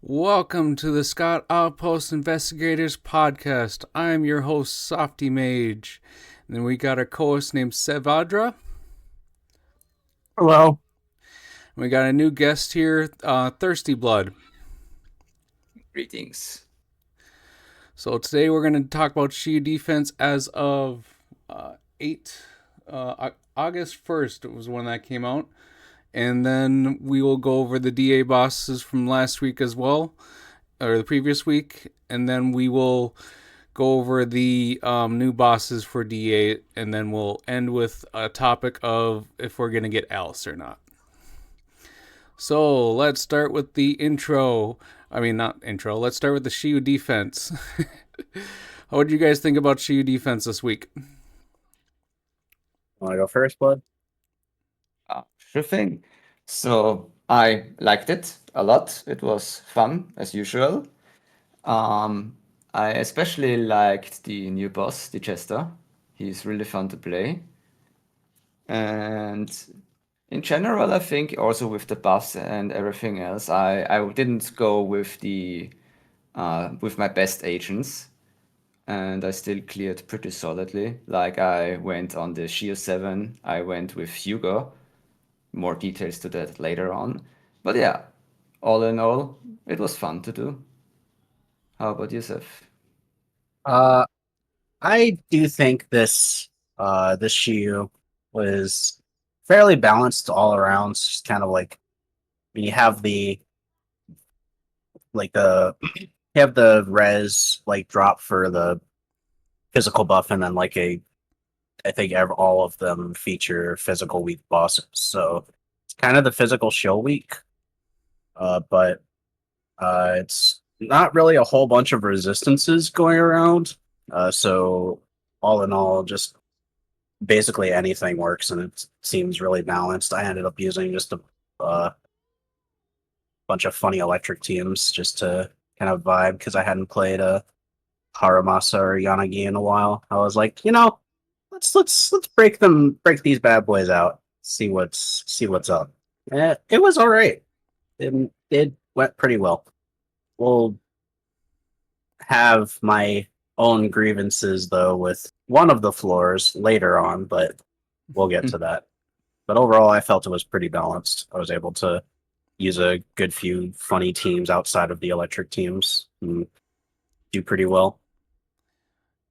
Welcome to the Scott Outpost Investigators podcast. I'm your host, Softy Mage. And then we got our co-host named Sevadra. Hello. We got a new guest here, Thirsty Blood. Greetings. So today we're going to talk about Shiyu defense as of 8 August 1st was when that came out. And then we will go over the DA bosses from last week as well, or the previous week. And then we will go over the new bosses for DA, and then we'll end with a topic of if we're going to get Alice or not. So let's start with the intro. Not intro. Let's start with the Shiyu defense. What did you guys think about Shiyu defense this week? Want to go first, Blood? Sure thing. So I liked it a lot. It was fun as usual. I especially liked the new boss, the Jester. He's really fun to play. And in general, I think also with the buffs and everything else, I didn't go with the with my best agents, and I still cleared pretty solidly. Like I went on the Shiyu 7, I went with Hugo. More details to that later on. But yeah, all in all, it was fun to do. How about yourself? Uh, I do think this Shiyu was fairly balanced all around. It's just kind of like when you have the you have the res like drop for the physical buff, and then I think all of them feature physical weak bosses. So it's kind of the physical shield weak, but it's not really a whole bunch of resistances going around. So all in all, just basically anything works, and it seems really balanced. I ended up using just a bunch of funny electric teams just to kind of vibe because I hadn't played a Haramasa or Yanagi in a while. I was like, let's break these bad boys out, see what's up. It was all right. It went pretty well. We'll have my own grievances though with one of the floors later on, but we'll get to that. But overall, I felt it was pretty balanced. I was able to use a good few funny teams outside of the electric teams and do pretty well.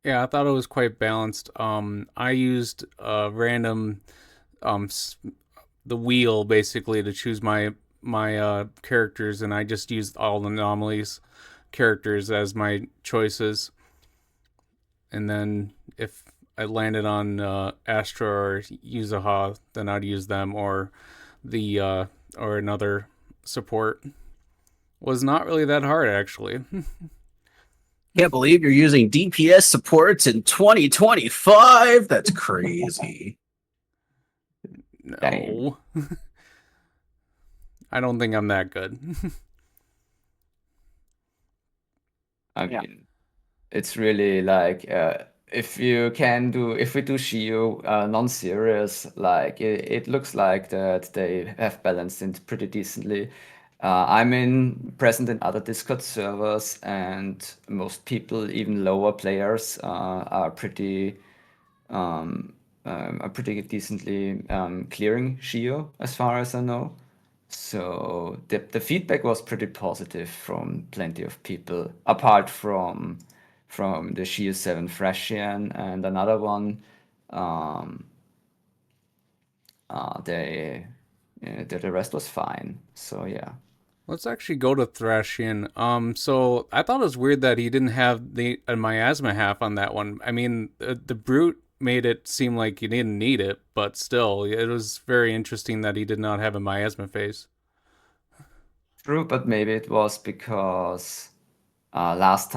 Yeah, I thought it was quite balanced. I used random um the wheel basically to choose my characters, and I just used all the anomalies characters as my choices. And then if I landed on Astra or Yuzaha, then I'd use them, or the or another support. Was not really that hard actually. Can't believe you're using DPS supports in 2025. That's crazy. No. I don't think I'm that good. I Yeah. mean, it's really like if we do Shiyu non-serious, like it looks like that they have balanced it pretty decently. Present in other Discord servers, and most people, even lower players, are pretty decently clearing Shiyu, as far as I know. So the feedback was pretty positive from plenty of people, apart from the Shiyu 7 Thracian and another one. Um, the rest was fine. So yeah. Let's actually go to Thracian. So I thought it was weird that he didn't have the a miasma half on that one. The brute made it seem like he didn't need it, but still, it was very interesting that he did not have a miasma face. True, but maybe it was because the last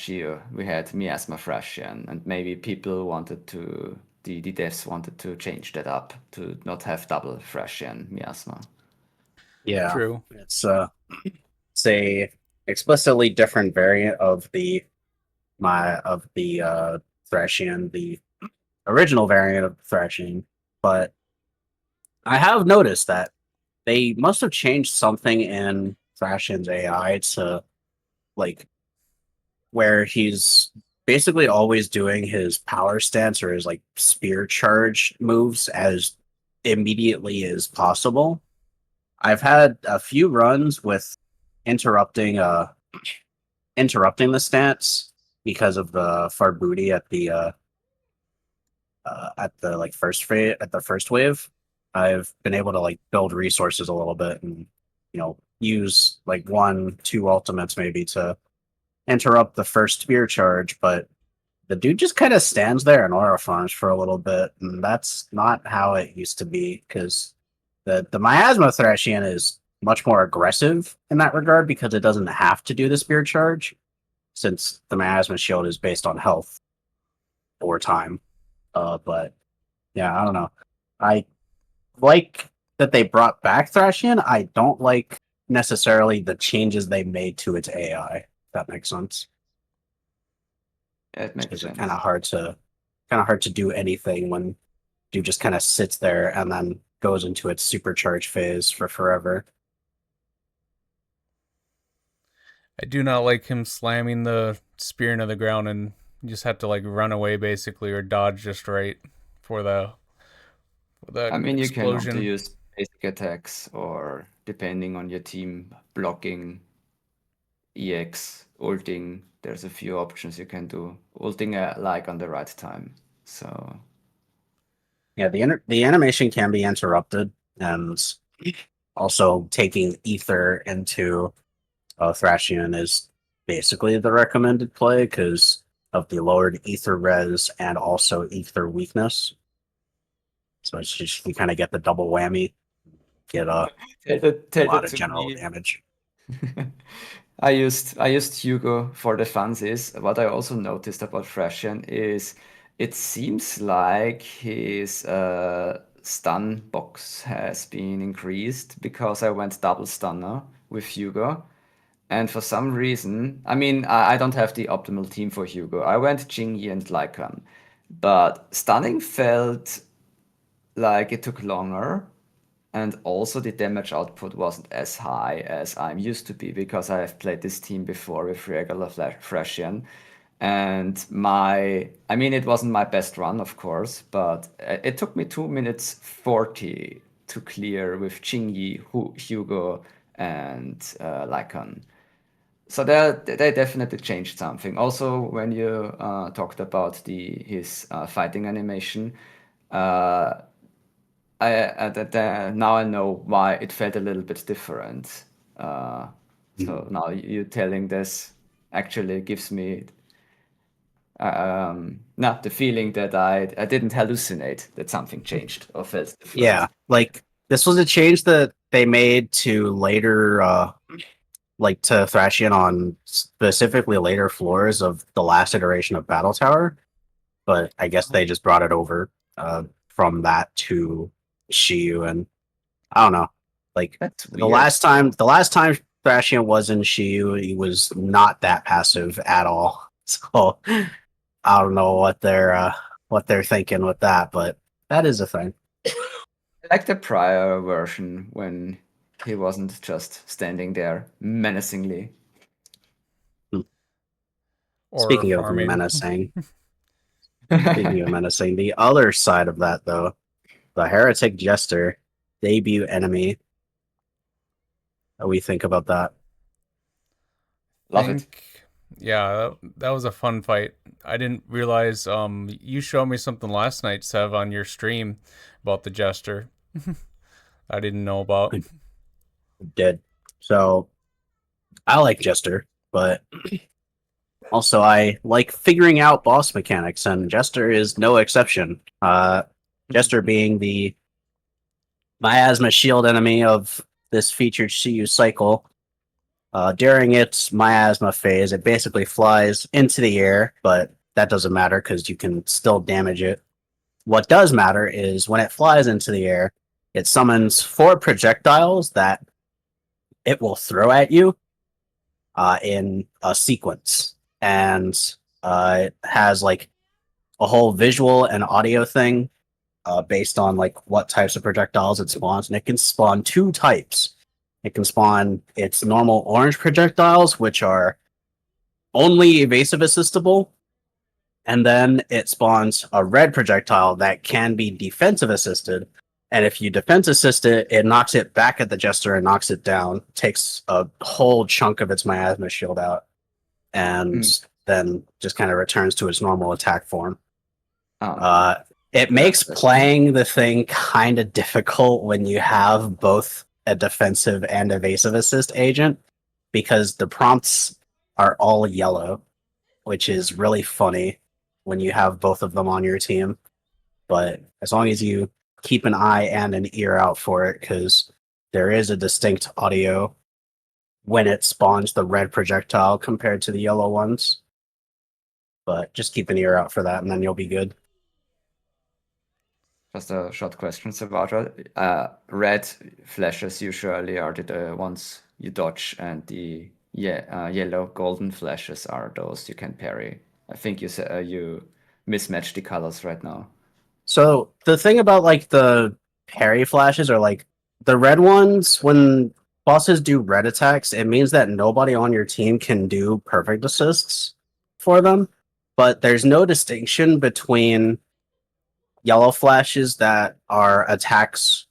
year, we had Miasma Thracian, and maybe the devs wanted to change that up to not have double Thracian Miasma. Yeah. True. It's a explicitly different variant of the Thracian, the original variant of Thracian, but I have noticed that they must have changed something in Thracian's AI to like where he's basically always doing his power stance or his like spear charge moves as immediately as possible. I've had a few runs with interrupting interrupting the stance because of the Farbuti at the like at the first wave. I've been able to like build resources a little bit and use like 1-2 ultimates maybe to interrupt the first spear charge, but the dude just kind of stands there and aura farms for a little bit, and that's not how it used to be because the Miasma Thracian is much more aggressive in that regard because it doesn't have to do the spear charge since the Miasma shield is based on health or time. But yeah, I don't know. I like that they brought back Thracian. I don't like necessarily the changes they made to its AI. If that makes sense. Yeah, it makes It's sense. kind of hard to do anything when dude just kind of sits there and then goes into its supercharge phase for forever. I do not like him slamming the spear into the ground, and you just have to like run away basically or dodge just right for the I mean, you can also explosion. use basic attacks or depending on your team, blocking, EX, ulting. There's a few options you can do. Ulting like on the right time. So Yeah, the animation can be interrupted, and also taking ether into Thracian is basically the recommended play because of the lowered ether res and also ether weakness. So it's just you kind of get the double whammy, get a tell lot that of to general me. damage. I used Hugo for the funsies. What I also noticed about Thracian is it seems like his stun box has been increased because I went double stunner with Hugo. And for some reason, I mean, I don't have the optimal team for Hugo. I went Jingyi and Lycan. But stunning felt like it took longer. And also the damage output wasn't as high as I'm used to be because I have played this team before with regular Thracian. And I mean, it wasn't my best run, of course, but it took me 2 minutes 40 to clear with Jingyi, Hugo, and Lycan. So they definitely changed something. Also, when you talked about his fighting animation, uh, now I know why it felt a little bit different. So now you telling this actually gives me not the feeling that I didn't hallucinate, that something changed or felt different. Yeah, like this was a change that they made to later, like to Thracian on specifically later floors of the last iteration of Battle Tower. But I guess they just brought it over from that to Shiyu, and I don't know. Like That's the weird. the last time Thracian was in Shiyu, he was not that passive at all. So I don't know what they're thinking with that, but that is a thing. I like the prior version when he wasn't just standing there menacingly. Or Speaking of farming. menacing, the other side of that though, the Heretic Jester debut enemy. What do we think about that? Love it. Yeah, that was a fun fight. I didn't realize you showed me something last night, Sev, on your stream about the Jester. I didn't know about. Did so. I like Jester, but also I like figuring out boss mechanics, and Jester is no exception. Jester being the Miasma shield enemy of this featured Shiyu cycle. During its Miasma phase, it basically flies into the air, but that doesn't matter because you can still damage it. What does matter is when it flies into the air, it summons 4 projectiles that it will throw at you in a sequence. And it has like a whole visual and audio thing based on like what types of projectiles it spawns. And it can spawn 2 types It can spawn its normal orange projectiles, which are only evasive assistable, and then it spawns a red projectile that can be defensive assisted. And if you defense assist it, it knocks it back at the Jester and knocks it down, takes a whole chunk of its miasma shield out, and then just kind of returns to its normal attack form. It makes playing the thing kind of difficult when you have both a defensive and evasive assist agent, because the prompts are all yellow, which is really funny when you have both of them on your team. But as long as you keep an eye and an ear out for it, because there is a distinct audio when it spawns the red projectile compared to the yellow ones. But just keep an ear out for that, and then you'll be good. Just a short question, Savatra. Red flashes usually are the ones you dodge, and the yellow golden flashes are those you can parry. I think you said you mismatch the colors right now. So the thing about like the parry flashes are like the red ones, when bosses do red attacks, it means that nobody on your team can do perfect assists for them. But there's no distinction between yellow flashes that are attacks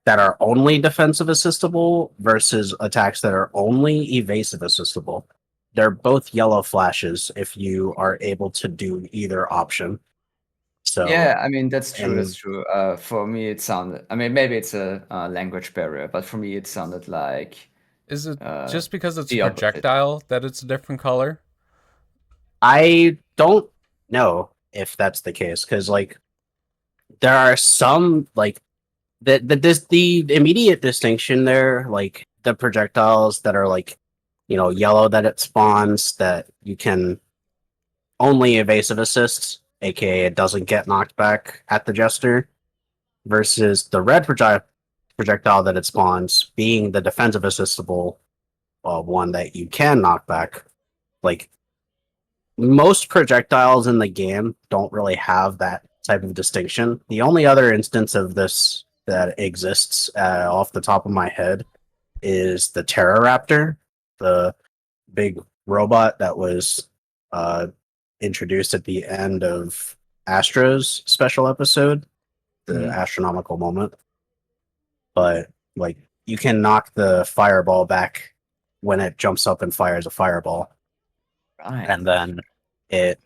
that are only defensive assistable versus attacks that are only evasive assistable. They're both yellow flashes if you are able to do either option. So yeah, I mean that's true. That's true. For me, it sounded. I mean, maybe it's a language barrier, but for me, it sounded like. Is it just because it's a the opposite. projectile that it's a different color? I don't know if that's the case, because like there are some like the immediate distinction there, like the projectiles that are like, you know, yellow that it spawns that you can only evasive assist, aka it doesn't get knocked back at the Jester, versus the red projectile that it spawns being the defensive assistable one that you can knock back. Like most projectiles in the game don't really have that type of distinction. The only other instance of this that exists off the top of my head is the Pteroraptor, the big robot that was introduced at the end of Astro's special episode, the astronomical moment. But like you can knock the fireball back when it jumps up and fires a fireball. Right. And then it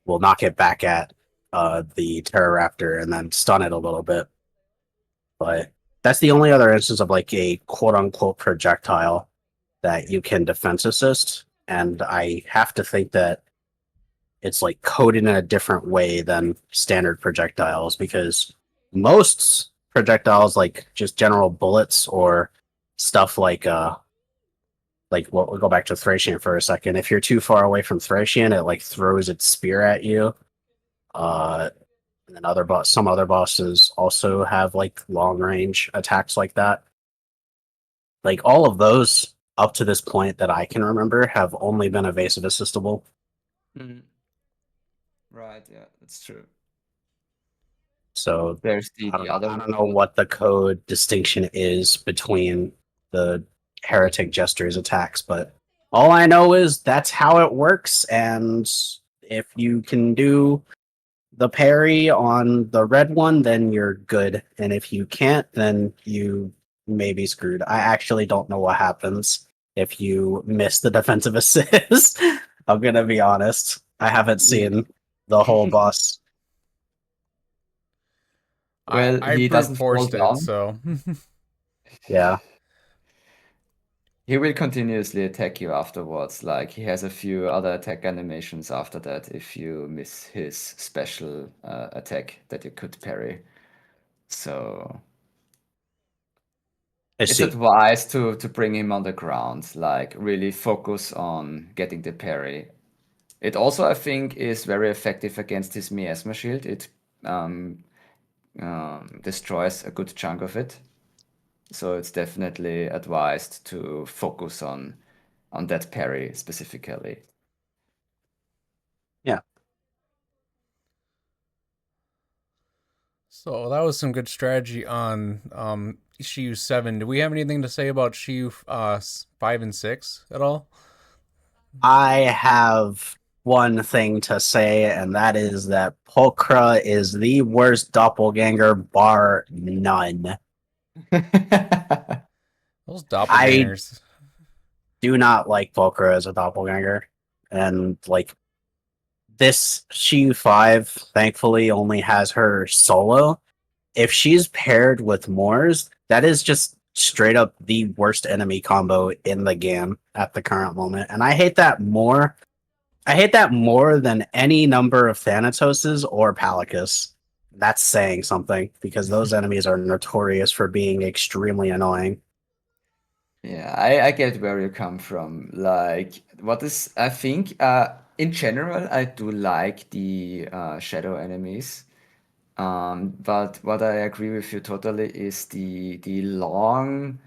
will knock it back at the Pteroraptor and then stun it a little bit. But that's the only other instance of like a quote unquote projectile that you can defense assist. And I have to think that it's like coded in a different way than standard projectiles, because most projectiles, like just general bullets or stuff like well, we'll go back to Thracian for a second. If you're too far away from Thracian, it like throws its spear at you. And then some other bosses also have like long range attacks like that. Like all of those up to this point that I can remember have only been evasive assistable. Right, yeah, that's true. So there's I don't know what the code distinction is between the Heretic Jester's attacks, but all I know is that's how it works, and if you can do the parry on the red one, then you're good. And if you can't, then you may be screwed. I actually don't know what happens if you miss the defensive assist. I'm gonna be honest. I haven't seen the whole boss. Well, I he brute doesn't fall forced it, down. so Yeah. He will continuously attack you afterwards. Like he has a few other attack animations after that if you miss his special attack that you could parry. So it's advised to bring him on the ground, like really focus on getting the parry. It also, I think, is very effective against his miasma shield. It destroys a good chunk of it. So it's definitely advised to focus on that parry specifically. Yeah. So that was some good strategy on Shiyu 7. Do we have anything to say about Shiyu 5 and 6 at all? I have one thing to say, and that is that Pulchra is the worst doppelganger, bar none. Those I doppelgangers. do not like Pulchra as a doppelganger, and like this Shiyu 5 thankfully only has her solo. If she's paired with Moors, that is just straight up the worst enemy combo in the game at the current moment. And I hate that more. I hate that more than any number of Thanatoses or Palicus. That's saying something because those enemies are notorious for being extremely annoying. Yeah, I get where you come from. Like, I think, in general, I do like the shadow enemies. But what I agree with you totally is the long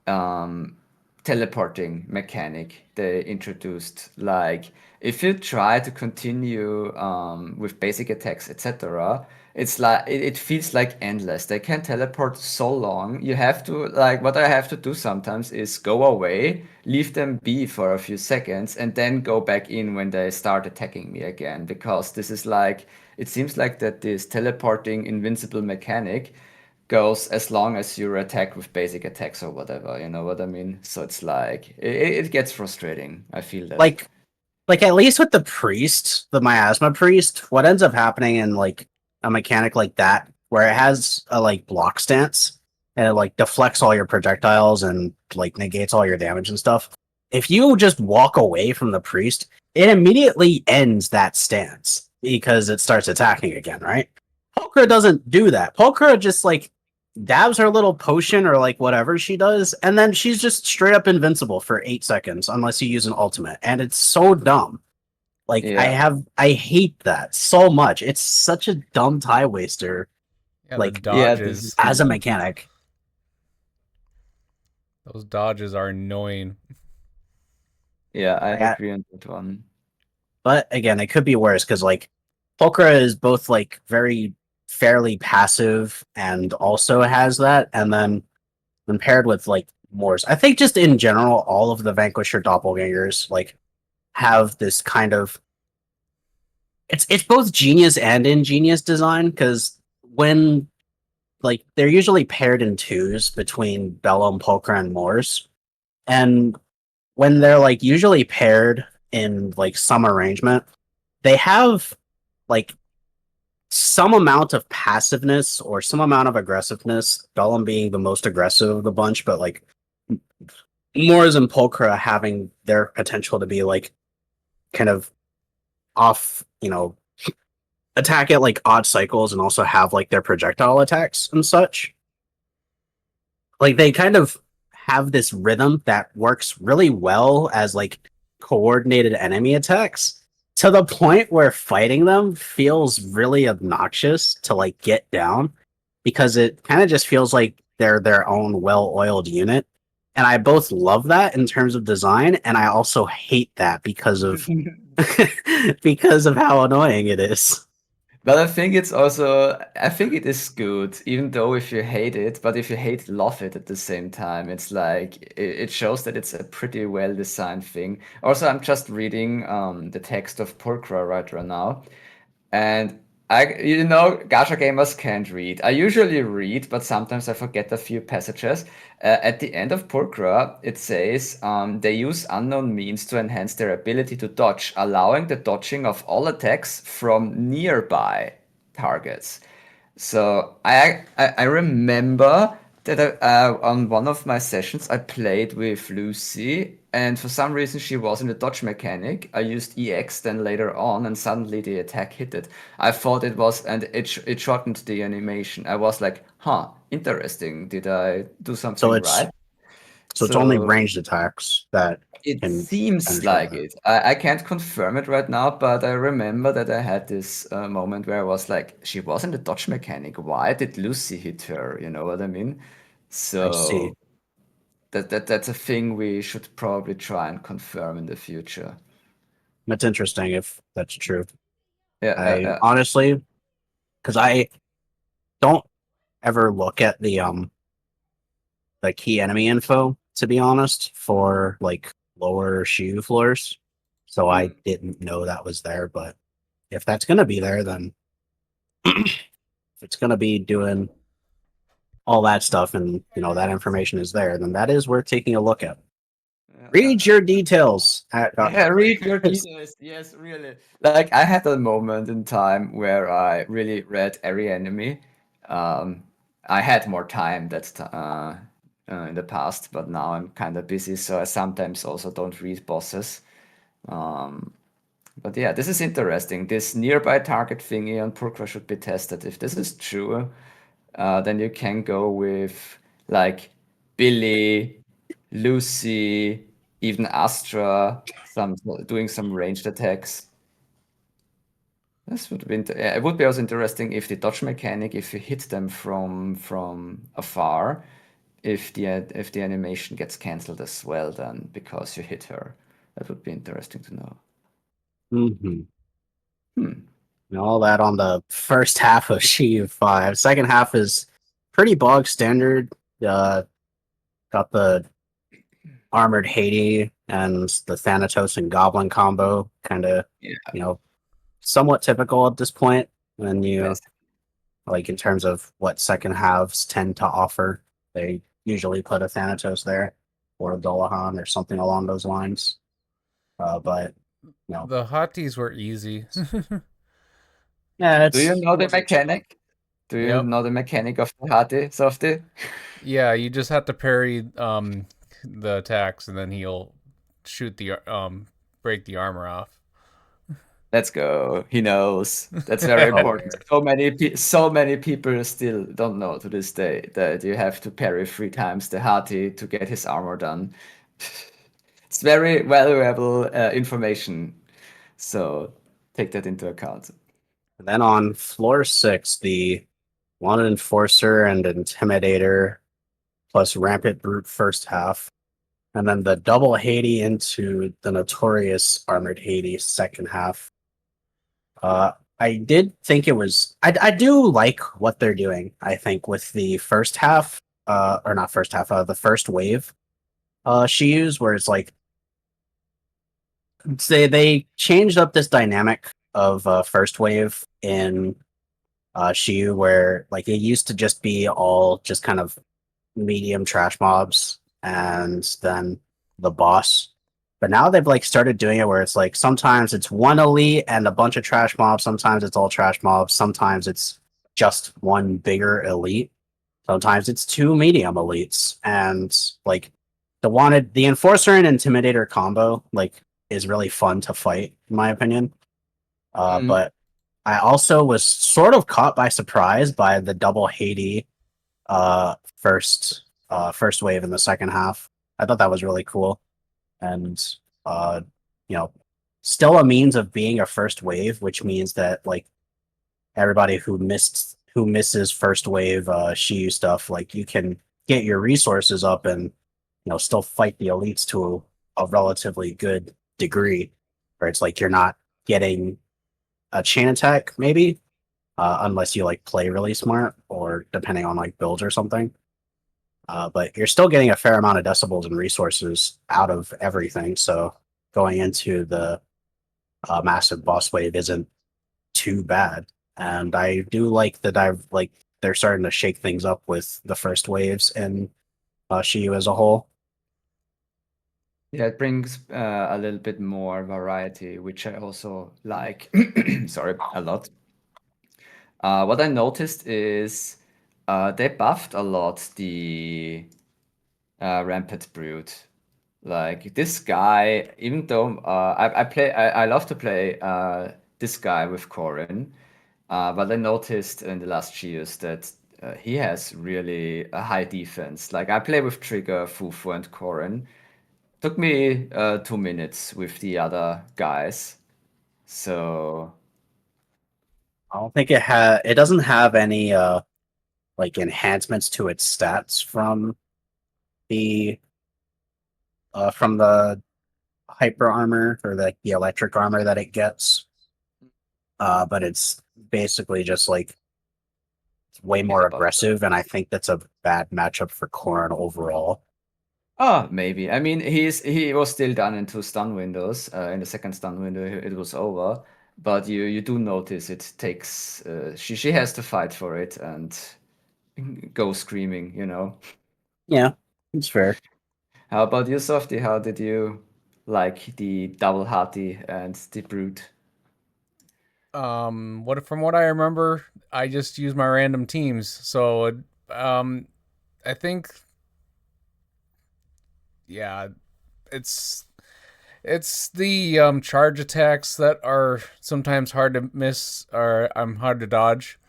um, teleporting mechanic they introduced. Like, if you try to continue with basic attacks, etc., it's like it feels like endless. They can teleport so long. You have to like what I have to do sometimes is go away, leave them be for a few seconds, and then go back in when they start attacking me again. Because this is like it seems like that this teleporting invincible mechanic goes as long as you attack with basic attacks or whatever, you know what I mean? So it's like it gets frustrating. I feel that. Like at least with the priest, the Miasma Priest, what ends up happening in like a mechanic like that, where it has a like block stance and it like deflects all your projectiles and like negates all your damage and stuff. If you just walk away from the priest, it immediately ends that stance because it starts attacking again, right? Pulchra doesn't do that. Pulchra just like dabs her little potion or like whatever she does, and then she's just straight up invincible for 8 seconds unless you use an ultimate, and it's so dumb. Like Yeah. I hate that so much. It's such a dumb tie waster. Yeah, the Like Yeah, this is dodges. as a true. mechanic, Those dodges are annoying. Yeah, I I, agree on that one. but again, it could be worse because like Pulchra is both like very fairly passive and also has that, and then when paired with like Moors, I think just in general, all of the Vanquisher doppelgangers like have this kind of it's both genius and ingenious design because when like they're usually paired in twos between Bellum, Pulchra, and Moors, and when they're like usually paired in like some arrangement, they have like some amount of passiveness or some amount of aggressiveness. Bellum being the most aggressive of the bunch, but like Moors and Pulchra having their potential to be like kind of off, attack at like odd cycles and also have like their projectile attacks and such. Like they kind of have this rhythm that works really well as like coordinated enemy attacks to the point where fighting them feels really obnoxious to like get down because it kind of just feels like they're their own well-oiled unit. And I both love that in terms of design, and I also hate that because of because of how annoying it is. But I think it is good, even though if you hate it, but if you hate, love it at the same time. It's like, it shows that it's a pretty well designed thing. Also, I'm just reading the text of Pulchra right now. And Gacha gamers can't read. I usually read, but sometimes I forget a few passages. At the end of Purkra, it says they use unknown means to enhance their ability to dodge, allowing the dodging of all attacks from nearby targets. So I remember that on one of my sessions I played with Lucy, and for some reason she was in the dodge mechanic. I used EX then later on, and suddenly the attack hit it. I thought it was, and it shortened the animation. I was like, huh, interesting. Did I do So something it's right? so it's only So ranged attacks that it can seems penetrate like that. it. I can't confirm it right now, but I remember that I had this moment where I was like, she wasn't a dodge mechanic. Why did Lucy hit her? You know what I mean? I see. So that's a thing we should probably try and confirm in the future. That's interesting if that's true. Yeah, I honestly, because I don't ever look at the key enemy info, to be honest, for like lower Shiyu floors. So I didn't know that was there, but if that's gonna be there, then if it's gonna be doing all that stuff and that information is there, then that is worth taking a look at. Read your details. Yeah, read your details. Yes, really. Like I had a moment in time where I really read every enemy. I had more time in the past, but now I'm kind of busy, so I sometimes also don't read bosses. But yeah, this is interesting. This nearby target thingy on Purkra should be tested. If this is true, then you can go with like Billy, Lucy, even Astra, doing some ranged attacks. This would be it would be also interesting if the dodge mechanic, if you hit them from afar, if the animation gets cancelled as well, then because you hit her. That would be interesting to know. Mm-hmm. Hmm. And all that on the first half of Shiyu 5. Second half is pretty bog standard. Got the armored Hati and the Thanatos and Goblin combo, kind of, Yeah. somewhat typical at this point. When Yes. like in terms of what second halves tend to offer, they usually put a Thanatos there or a Dolahan or something along those lines. But The hotties were easy. yeah, Do you it's know the mechanic? Do you Yep. know the mechanic of the hati, Softy? Yeah, you just have to parry the attacks, and then he'll shoot the break the armor off. Let's go. He knows. That's very oh, important. So many people still don't know to this day that you have to parry 3 times the hati to get his armor done. It's very valuable information. So take that into account. then on floor 6, the one enforcer and intimidator plus rampant brute first half, and then the double Hades into the notorious armored Hades second half. I did think it was. I do like what they're doing. I think with the first half, or not first half, the first wave, she used where it's like they changed up this dynamic of first wave in Shiyu, where like it used to just be all just kind of medium trash mobs and then the boss. But now they've like started doing it where it's like sometimes it's one elite and a bunch of trash mobs, sometimes it's all trash mobs, sometimes it's just one bigger elite, sometimes it's two medium elites. And like the enforcer and intimidator combo like is really fun to fight, in my opinion. Mm. But I also was sort of caught by surprise by the double Hades first wave in the second half. I thought that was really cool, and uh, you know, still a means of being a first wave, which means that like everybody who misses first wave Shiyu stuff, like you can get your resources up and still fight the elites to a relatively good degree, where it's like you're not getting a chain attack maybe unless you like play really smart or depending on like builds or something. But you're still getting a fair amount of decibels and resources out of everything. So going into the massive boss wave isn't too bad. And I do like that they're starting to shake things up with the first waves and Shiyu as a whole. Yeah, it brings a little bit more variety, which I also like. Sorry, a lot. What I noticed is they buffed a lot the Rampant Brood. Like this guy, even though I love to play this guy with Corin, but I noticed in the last years that he has really a high defense. Like I play with Trigger, Fufu, and Corin. Took me 2 minutes with the other guys. So I don't think it doesn't have any like enhancements to its stats the from the hyper armor or the electric armor that it gets. But it's basically just like way more aggressive, and I think that's a bad matchup for Corrin overall. Oh, maybe. I mean, he was still done in 2 stun windows. In the second stun window, it was over. But you do notice it takes. She has to fight for it and go screaming. Yeah, it's fair. How about you, Softy? How did you like the double hati and the brute? From what I remember, I just use my random teams. So, I think, yeah, it's the charge attacks that are sometimes hard to miss, or hard to dodge,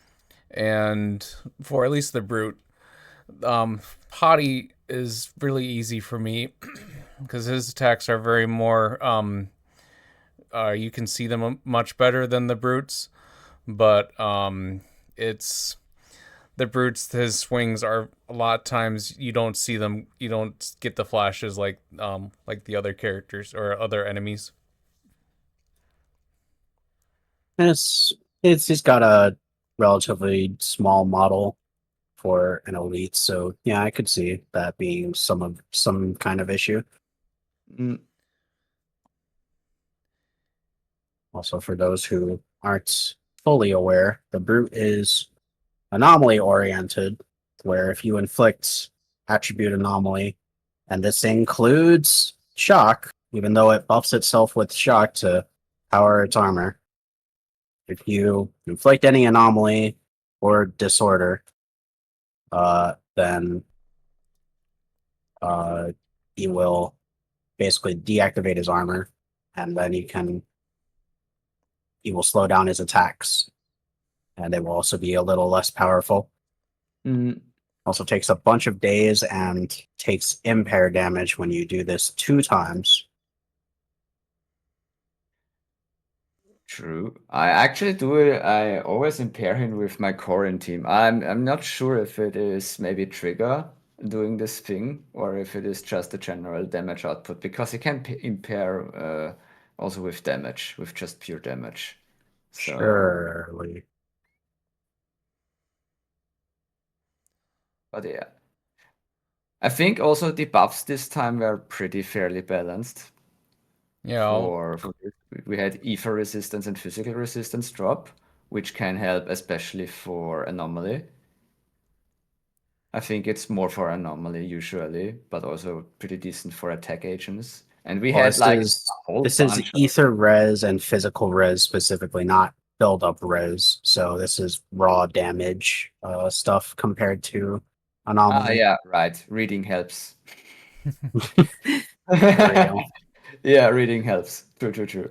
and for at least the brute, hati is really easy for me because his attacks are very more you can see them much better than the brutes, but it's the brutes. His swings are a lot of times you don't see them. You don't get the flashes like the other characters or other enemies. And it's just got a relatively small model for an elite, so yeah, I could see that being some kind of issue. Mm, Also, for those who aren't fully aware, the brute is anomaly oriented, where if you inflict attribute anomaly, and this includes shock, even though it buffs itself with shock to power its armor. If you inflict any anomaly or disorder, then he will basically deactivate his armor, and then he will slow down his attacks, and they will also be a little less powerful. mm. Also takes a bunch of days and takes impair damage when you do this 2 times. True. I actually do it. I always impair him with my Corrin team. I'm not sure if it is maybe Trigger doing this thing or if it is just the general damage output because he can impair also with damage, with just pure damage. So, Surely. but yeah. I think also the buffs this time were pretty fairly balanced. Yeah, For we had ether resistance and physical resistance drop, which can help especially for anomaly. I think it's more for anomaly usually, but also pretty decent for attack agents. And we Well, had like a whole this is bunch of ether res and physical res specifically, not build up res. So this is raw damage stuff compared to anomaly. yeah, right. Reading helps. For real. Yeah, reading helps. True.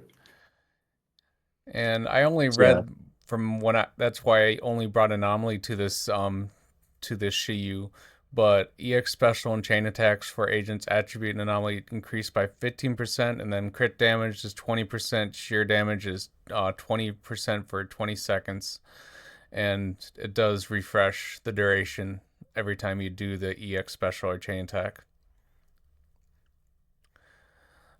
and I only So, yeah. read from when I. That's why I only brought anomaly to this Shiyu. But EX special and chain attacks for agents attribute and anomaly increased by 15%, and then crit damage is 20%, sheer damage is 20% for 20 seconds, and it does refresh the duration every time you do the EX special or chain attack.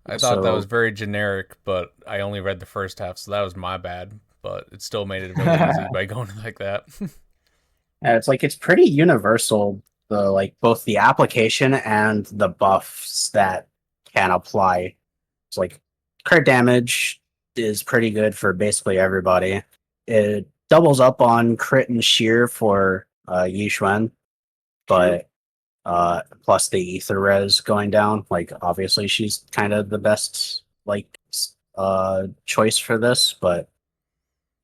I thought that was So very generic, but I only read the first half, so that was my bad. But it still made it really easy by going like that. yeah, it's pretty universal, the like both the application and the buffs that can apply. It's like crit damage is pretty good for basically everybody. It doubles up on crit and shear for Yixuan, True. but plus the ether res going down. Like obviously she's kind of the best choice for this, but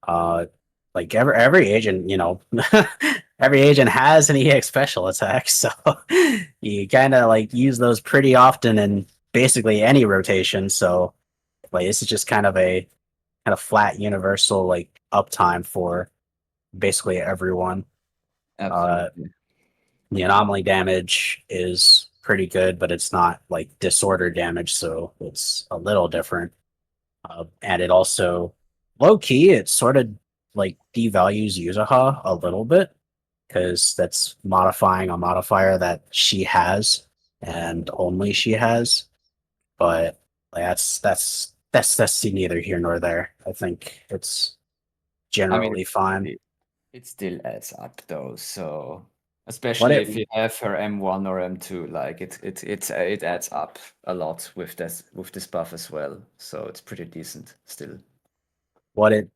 uh like every agent, every agent has an EX special attack, so you kind of like use those pretty often in basically any rotation. So like this is just kind of flat universal like uptime for basically everyone. Uh, Absolutely. the anomaly damage is pretty good, but it's not like disorder damage, so it's a little different. And it also low key, it sort of like devalues Yuzaha a little bit because that's modifying a modifier that she has and only she has. But like, that's neither here nor there. I think it's I mean, generally fine. It still adds up though, so What especially it if you have her M1 or M2, like it adds up a lot with this buff as well. So it's pretty decent still. what it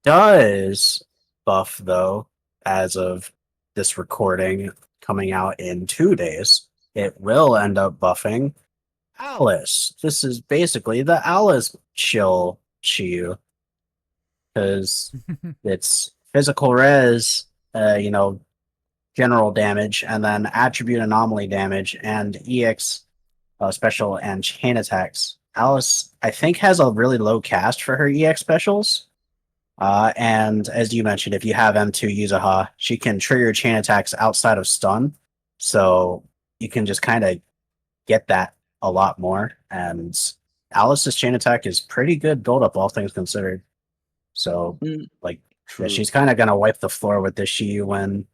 does buff though, as of this recording coming out in 2 days, it will end up buffing Alice. This is basically the Alice chill Shiyu because it's physical res, general damage, and then attribute anomaly damage and EX special and chain attacks. Alice, I think, has a really low cast for her EX specials. And as you mentioned, if you have M2 Yuzaha, she can trigger chain attacks outside of stun. So you can just kind of get that a lot more. And Alice's chain attack is pretty good build up, all things considered. So, like, yeah, True. she's kind of going to wipe the floor with this Shiyu when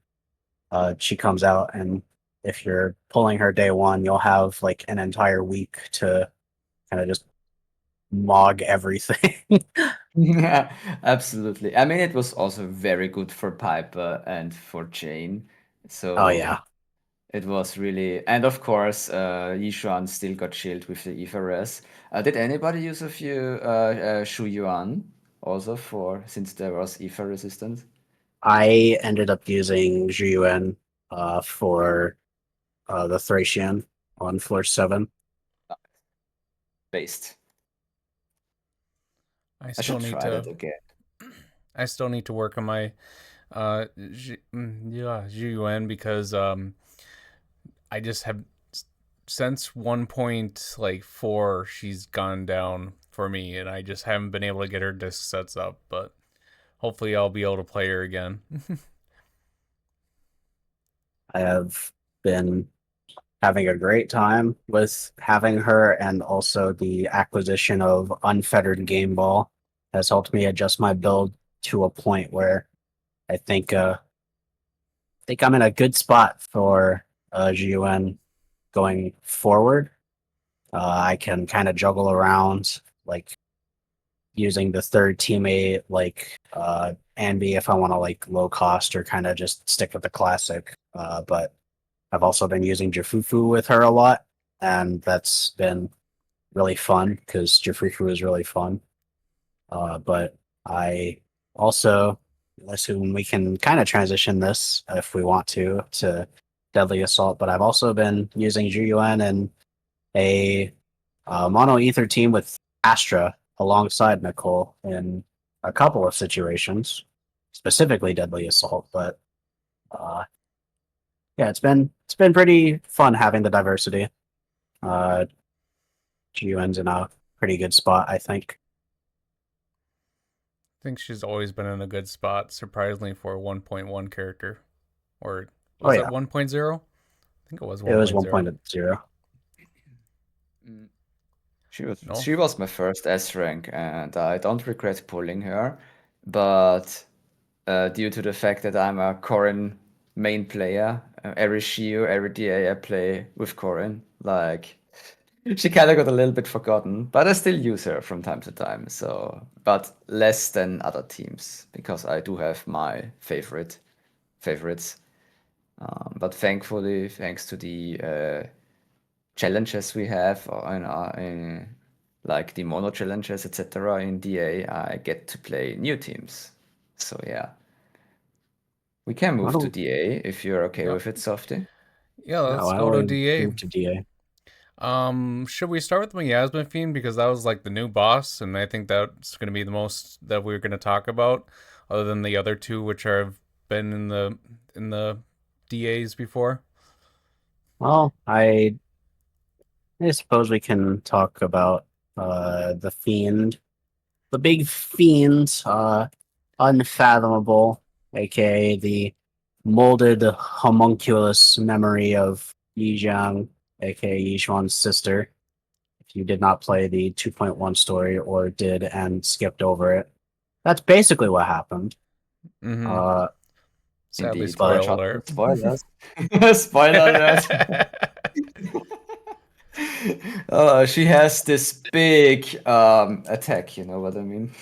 she comes out. And if you're pulling her day one, you'll have like an entire week to kind of just mog everything. Yeah, absolutely. I mean, it was also very good for Piper and for Jane. Oh, So yeah. it was really, and of course, Yishuan still got shielded with the Epheres. Did anybody use a few Shu Yuan also for since there was Aether resistance? I ended up using Zhiyuan for the Thracian on floor 7. Based. I I still should need try that to. again. I still need to work on my GUN because I just have since 1.4 she's gone down for me, and I just haven't been able to get her disc sets up, but hopefully I'll be able to play her again. I have been having a great time with having her, and also the acquisition of Unfettered Game Ball has helped me adjust my build to a point where I think I'm in a good spot for GUN going forward. I can kind of juggle around, like using the third teammate, like Anby, if I want to like low cost or kind of just stick with the classic. But I've also been using Jafufu with her a lot, and that's been really fun because Jafufu is really fun. But I also assume we can kind of transition this if we want to Deadly Assault. But I've also been using Juyuan and a mono ether team with Astra alongside Nicole in a couple of situations, specifically Deadly Assault. But uh, yeah, it's been pretty fun having the diversity. Uh, GUN's in a pretty good spot, I think. I think she's always been in a good spot, surprisingly, for a 1.1 character. Or Oh was it yeah, 1.0? I think it was it was 1.0. 1.0. Mm. No? She was my first S rank, and I don't regret pulling her. But due to the fact that I'm a Corrin main player, every Shiyu, every DA I play with Corrin, like she kind of got a little bit forgotten, but I still use her from time to time. So, but less than other teams because I do have my favorites. But thankfully, thanks to the challenges we have in like the mono challenges, etc. in DA, I get to play new teams. So yeah, we can I move to don't DA if you're okay Yep. with it, Softy. Yeah, know. let's I go to only DA. moved to DA. Should we start with the Miasma Fiend because that was like the new boss, and I think that's going to be the most that we're going to talk about, other than the other two, which have been in the DAs before. Well, I suppose we can talk about the fiend, the big fiend, unfathomable, aka the molded homunculus memory of Yijiang, aka Yishuan's sister. If you did not play the 2.1 story or did and skipped over it, that's basically what happened. Mm-hmm. Uh, Sadly, Indeed, but spoiler watch out for alert. spoilers. Spoiler alert. She has this big attack, you know what I mean?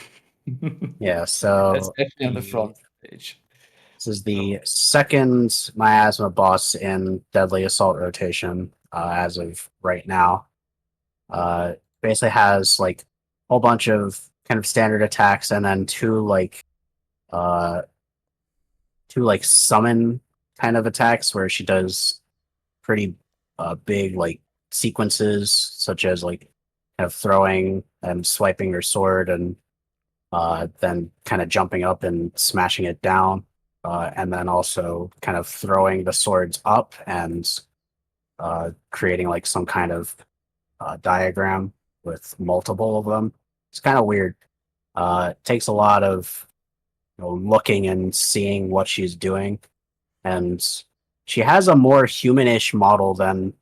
yeah, so Especially on the the front page. This is the second Miasma boss in Deadly Assault rotation as of right now. Basically has like a whole bunch of kind of standard attacks and then uh, two like summon kind of attacks where she does pretty big like sequences, such as like kind of throwing and swiping her sword and then kind of jumping up and smashing it down, and then also kind of throwing the swords up and creating like some kind of diagram with multiple of them. It's kind of weird. It takes a lot of looking and seeing what she's doing, and she has a more humanish model than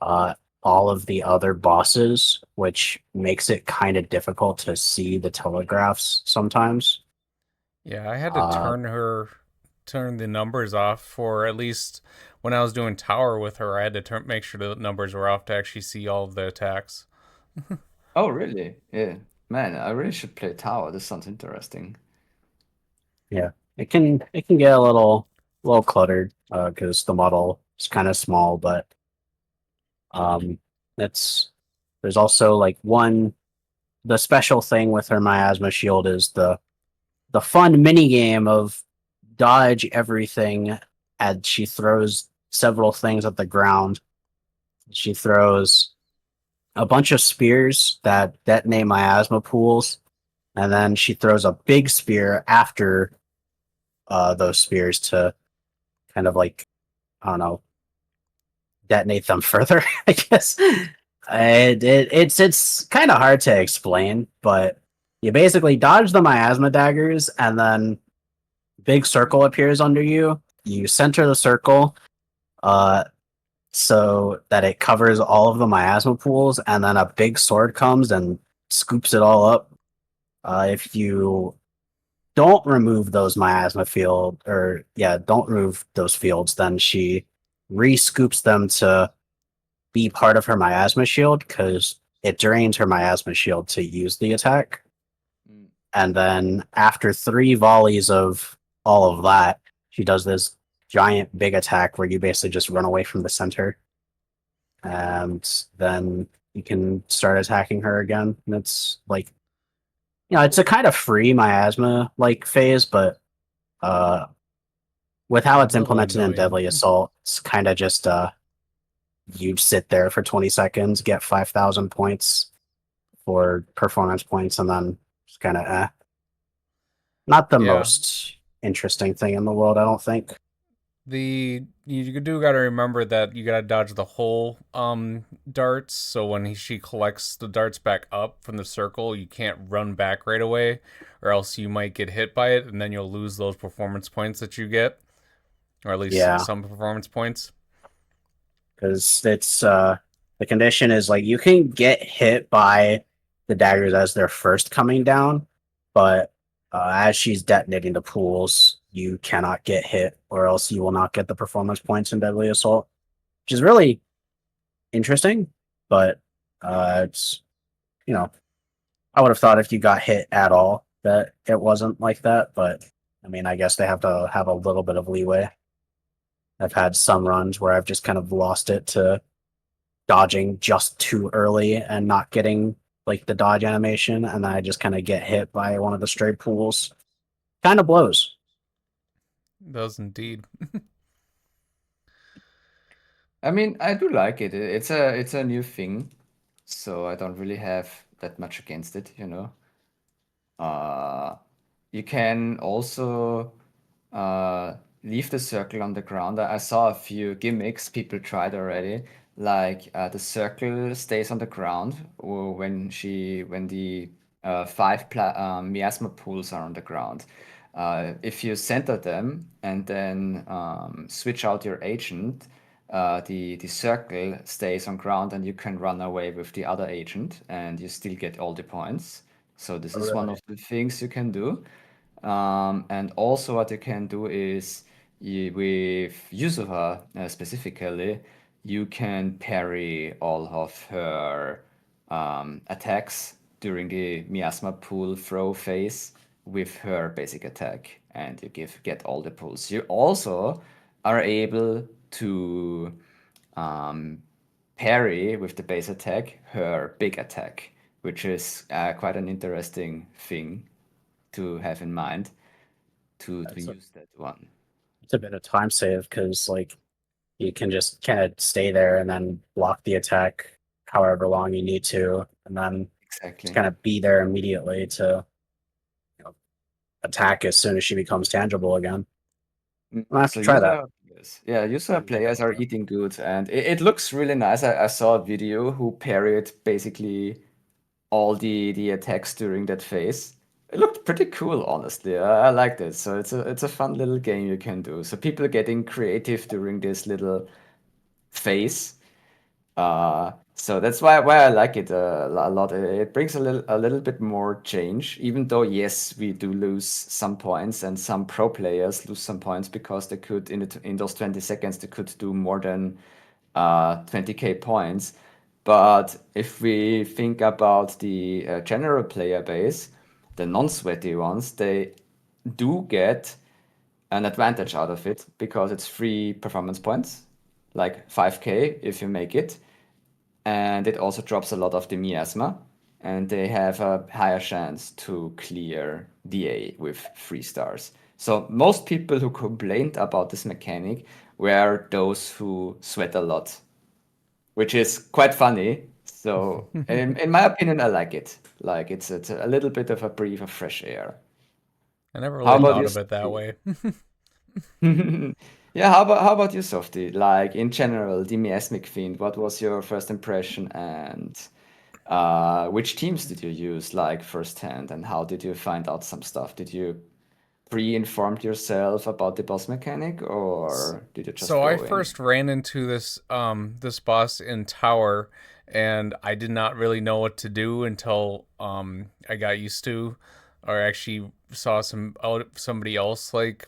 uh, all of the other bosses, which makes it kind of difficult to see the telegraphs sometimes. Yeah, I had to Uh, turn the numbers off for at least when I was doing tower with her. I had to make sure the numbers were off to actually see all of the attacks. Oh, really? Yeah. Man, I really should play Tower. This sounds interesting. yeah, it can get a little cluttered because the model is kind of small, but um, it's there's also like one the special thing with her miasma shield is the fun mini game of dodge everything as she throws several things at the ground. She throws a bunch of spears that detonate miasma pools, and then she throws a big spear after those spears to kind of like I don't know detonate them further. I guess it's kind of hard to explain, but you basically dodge the miasma daggers, and then big circle appears under you. You center the circle, uh, so that it covers all of the miasma pools, and then a big sword comes and scoops it all up. If you don't remove those miasma field, or yeah, don't remove those fields, then she re-scoops them to be part of her miasma shield because it drains her miasma shield to use the attack. Mm. And then after three volleys of all of that, she does this giant big attack where you basically just run away from the center. And then you can start attacking her again. And it's like, it's a kind of free miasma like phase, but uh, with how A it's little implemented in annoying. Deadly Assault, it's kind of just you sit there for 20 seconds, get 5,000 points for performance points, and then it's kind of not the Yeah, most interesting thing in the world, I don't think. you do got to remember that you got to dodge the whole darts. So when she collects the darts back up from the circle, you can't run back right away, or else you might get hit by it, and then you'll lose those performance points that you get, or at least Yeah, some performance points. because it's the condition is like you can get hit by the daggers as they're first coming down, but as she's detonating the pools, you cannot get hit, or else you will not get the performance points in Deadly Assault, which is really interesting. But it's you know I would have thought if you got hit at all that it wasn't like that, but I mean I guess they have to have a little bit of leeway. I've had some runs where I've just kind of lost it to dodging just too early and not getting like the dodge animation, and then I just kind of get hit by one of the stray pools. Kind of blows. Does indeed. I mean, I do like it. It's a new thing, so I don't really have that much against it, you know. Uh, you can also leave the circle on the ground. I saw a few gimmicks people tried already, like the circle stays on the ground or when the miasma pools are on the ground. If you center them and then switch out your agent, the circle stays on ground and you can run away with the other agent and you still get all the points. So this Oh, is one really? of the things you can do. And also what you can do is with Yuzuha specifically, you can parry all of her attacks during the miasma pool throw phase. with her basic attack, and you get all the pulls. You also are able to um, parry with the base attack her big attack, which is quite an interesting thing to have in mind to It's a, use that one. it's a bit of time save because like you can just kind of stay there and then block the attack however long you need to, and then just Exactly. kind of be there immediately to attack as soon as she becomes tangible again. I'll have So to try that. user players are eating good, and it looks really nice. I saw a video who parried basically all the attacks during that phase. It looked pretty cool, honestly. I liked it. So it's a fun little game you can do. So people getting creative during this little phase. So that's why I like it a lot. It brings a little bit more change, even though yes, we do lose some points, and some pro players lose some points because they could in those 20 seconds they could do more than 20k points. But if we think about the general player base, the non-sweaty ones, they do get an advantage out of it because it's free performance points, like 5k if you make it, and it also drops a lot of the miasma, and they have a higher chance to clear DA with 3 stars. So most people who complained about this mechanic were those who sweat a lot, which is quite funny. So in my opinion, I like it. Like it's a little bit of a breath of fresh air. I never How really about thought you, of it that Softy? way. Yeah, how about you, Softy? Like in general, the Miasmic Fiend, what was your first impression, and which teams did you use like firsthand, and how did you find out some stuff? Did you pre-informed yourself about the boss mechanic, or did you just So I go in? first ran into this boss in tower, and I did not really know what to do until I got used to, or actually saw somebody else, like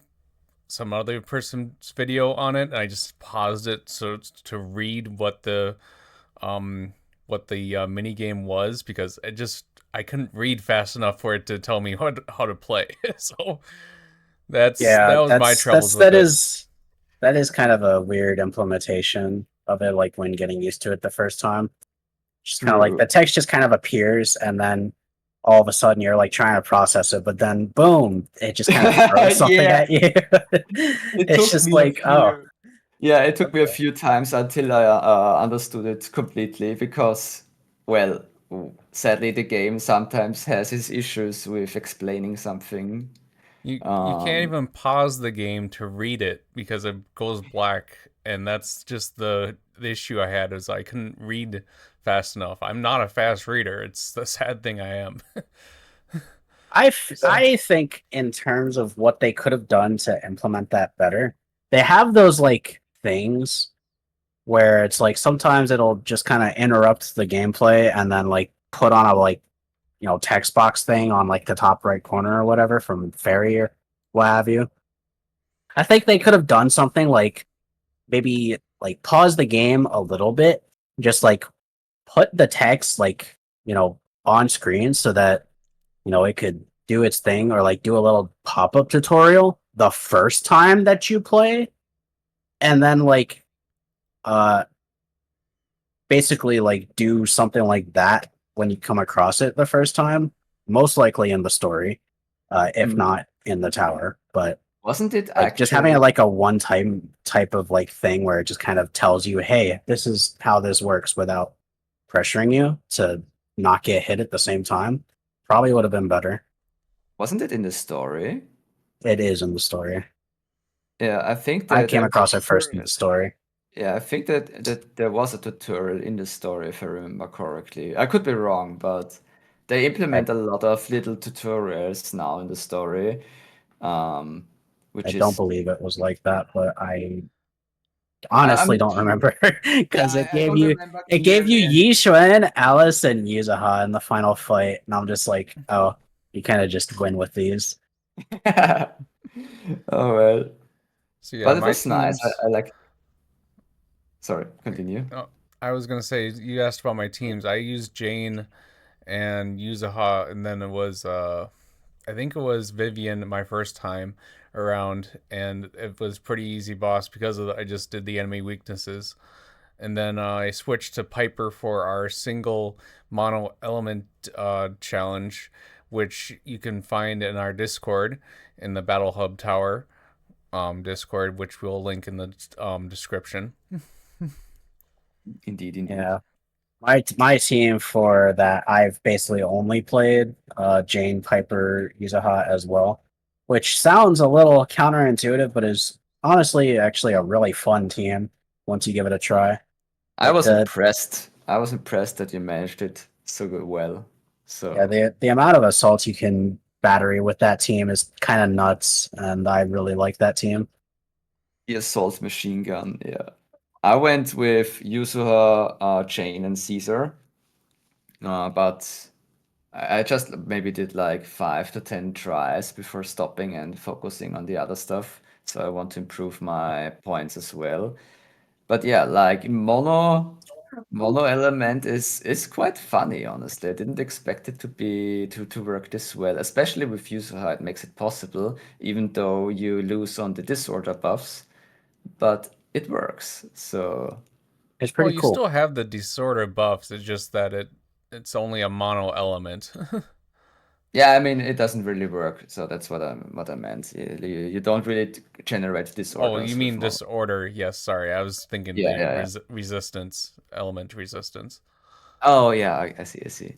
some other person's video on it, and I just paused it so to read um what the mini game was, because I couldn't read fast enough for it to tell me how to play. So that Yeah, was my troubles with it. that is kind of a weird implementation of it, like when getting used to it the first time. Just kind of like True. the text just kind of appears and then all of a sudden you're like trying to process it, but then boom, it just kind of throws something Yeah, at you. it It's took just me a like, oh, few. Yeah, it took me a okay. few times until I understood it completely because, well, sadly, the game sometimes has its issues with explaining something. You can't Um, even pause the game to read it because it goes black, and that's just the issue I had, is I couldn't read fast enough. I'm not a fast reader. It's the sad thing I am. so, I think in terms of what they could have done to implement that better, they have those like things where it's like sometimes it'll just kind of interrupt the gameplay and then like put on a like text box thing on like the top right corner or whatever from Fairy or what have you. I think they could have done something like maybe like pause the game a little bit, just like put the text like on screen so that it could do its thing, or like do a little pop-up tutorial the first time that you play, and then like uh basically like do something like that when you come across it the first time, most likely in the story, if mm, not in the tower. But wasn't it like just having actually? like a one time type of like thing where it just kind of tells you, hey, this is how this works without pressuring you to not get hit at the same time, probably would have been better. Wasn't it in the story? It is in the story. Yeah, I think I that came the across it first in tutorial. the story. Yeah, I think that there was a tutorial in the story, if I remember correctly. I could be wrong, but they I, implement a lot of little tutorials now in the story, um, I which don't is believe it was like that, but I I'm honestly not don't sure. remember Yeah, because I don't remember it gave you clearly. And Yishuan, Alice, and Yuzaha in the final fight, and I'm just like, oh, you kind of just win with these. oh well, So yeah, but it my was nice. teams. I like. Sorry, continue. Oh, I was gonna say, you asked about my teams. I used Jane and Yuzaha, and then it was I think it was Vivian my first time around, and it was pretty easy boss because I just did the enemy weaknesses. And then I switched to Piper for our single mono element challenge, which you can find in our Discord in the Battle Hub Tower Discord, which we'll link in the description. Indeed. Yeah. My team for that, I've basically only played Jane, Piper, Yuzuha as well, which sounds a little counterintuitive, but is honestly actually a really fun team once you give it a try. I was impressed. I was impressed that you managed it so well. So yeah, the amount of assaults you can battery with that team is kind of nuts, and I really like that team. the assault machine gun, yeah. I went with Yuzuha, Jane, and Caesar, but I just maybe did like 5 to 10 tries before stopping and focusing on the other stuff. So I want to improve my points as well. But yeah, like mono element is quite funny, honestly. I didn't expect it to be to work this well, especially with Yuzuha. It makes it possible, even though you lose on the disorder buffs, but it works. So It's Well, pretty you cool. still have the disorder buffs. It's just that it's only a mono element. yeah, I mean it doesn't really work. So that's what I meant. You don't really generate Oh, you disorders with mean mono. disorder? Yes, sorry. I was thinking Yeah, the yeah, yeah. resistance element resistance. Oh yeah, I see, I see.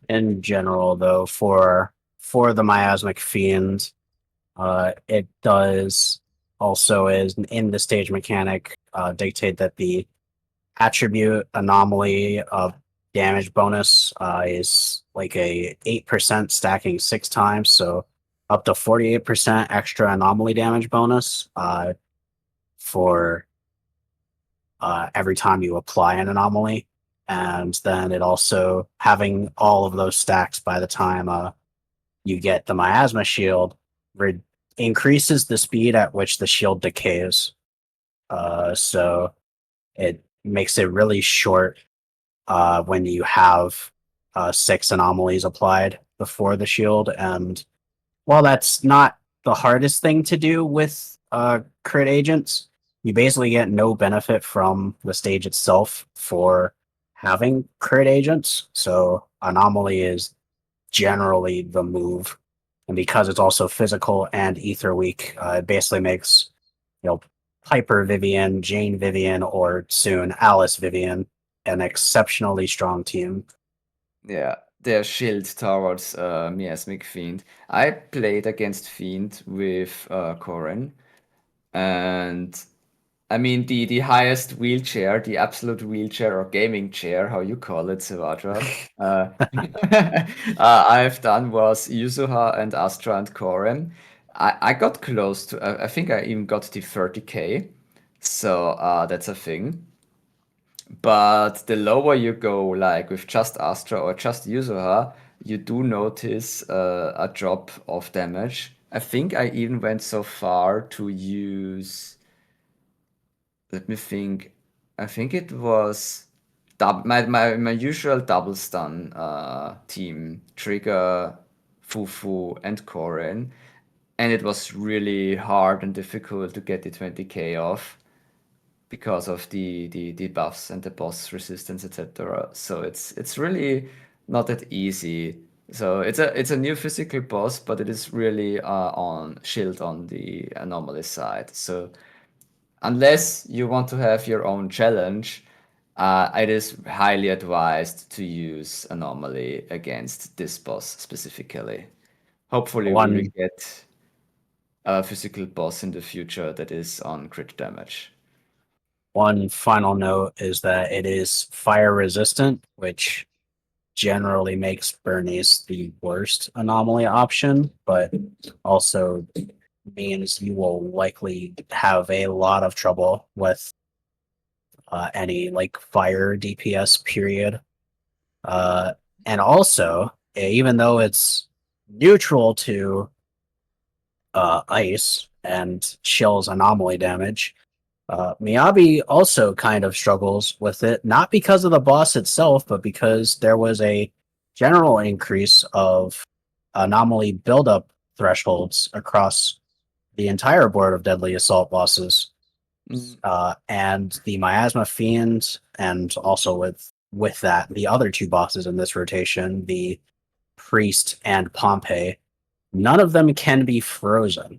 In general, though, for the Miasmic Fiend, it does also is in the stage mechanic dictate that the attribute anomaly damage bonus is like a 8% stacking 6 times, so up to 48% extra anomaly damage bonus for every time you apply an anomaly. And then it also having all of those stacks by the time you get the miasma shield increases the speed at which the shield decays. So it makes it really short when you have 6 anomalies applied before the shield. And while that's not the hardest thing to do with crit agents, you basically get no benefit from the stage itself for having crit agents. So anomaly is generally the move. And because it's also physical and ether weak, it basically makes, you know, Piper Vivian, Jane Vivian, or soon Alice Vivian an exceptionally strong team. Yeah, their shield towards Miasmic Fiend. I played against Fiend with Corin, and I mean the highest wheelchair, the absolute wheelchair or gaming chair, how you call it, Savadra. I've done was Yuzuha and Astra and Corin. I got close to. I think I even got the 30k, so that's a thing. But the lower you go, like with just Astra or just Yuzuha, you do notice a drop of damage. I think I even went so far to use. Let me think. I think it was my usual double stun team: Trigger, Fufu, and Korin. And it was really hard and difficult to get the 20k off because of the buffs and the boss resistance, etc. So it's really not that easy. So it's a new physical boss, but it is really on shield on the anomaly side. So unless you want to have your own challenge, it is highly advised to use anomaly against this boss specifically. Hopefully, we will One get a physical boss in the future that is on crit damage. one final note is that it is fire resistant, which generally makes Burnice the worst anomaly option, but also means you will likely have a lot of trouble with any like fire DPS period. Uh, and also, even though it's neutral to ice and chills anomaly damage, Miyabi also kind of struggles with it, not because of the boss itself, but because there was a general increase of anomaly buildup thresholds across the entire board of Deadly Assault bosses. And the Miasma Fiend, and also with that, the other two bosses in this rotation, the Priest and Pompey, none of them can be frozen.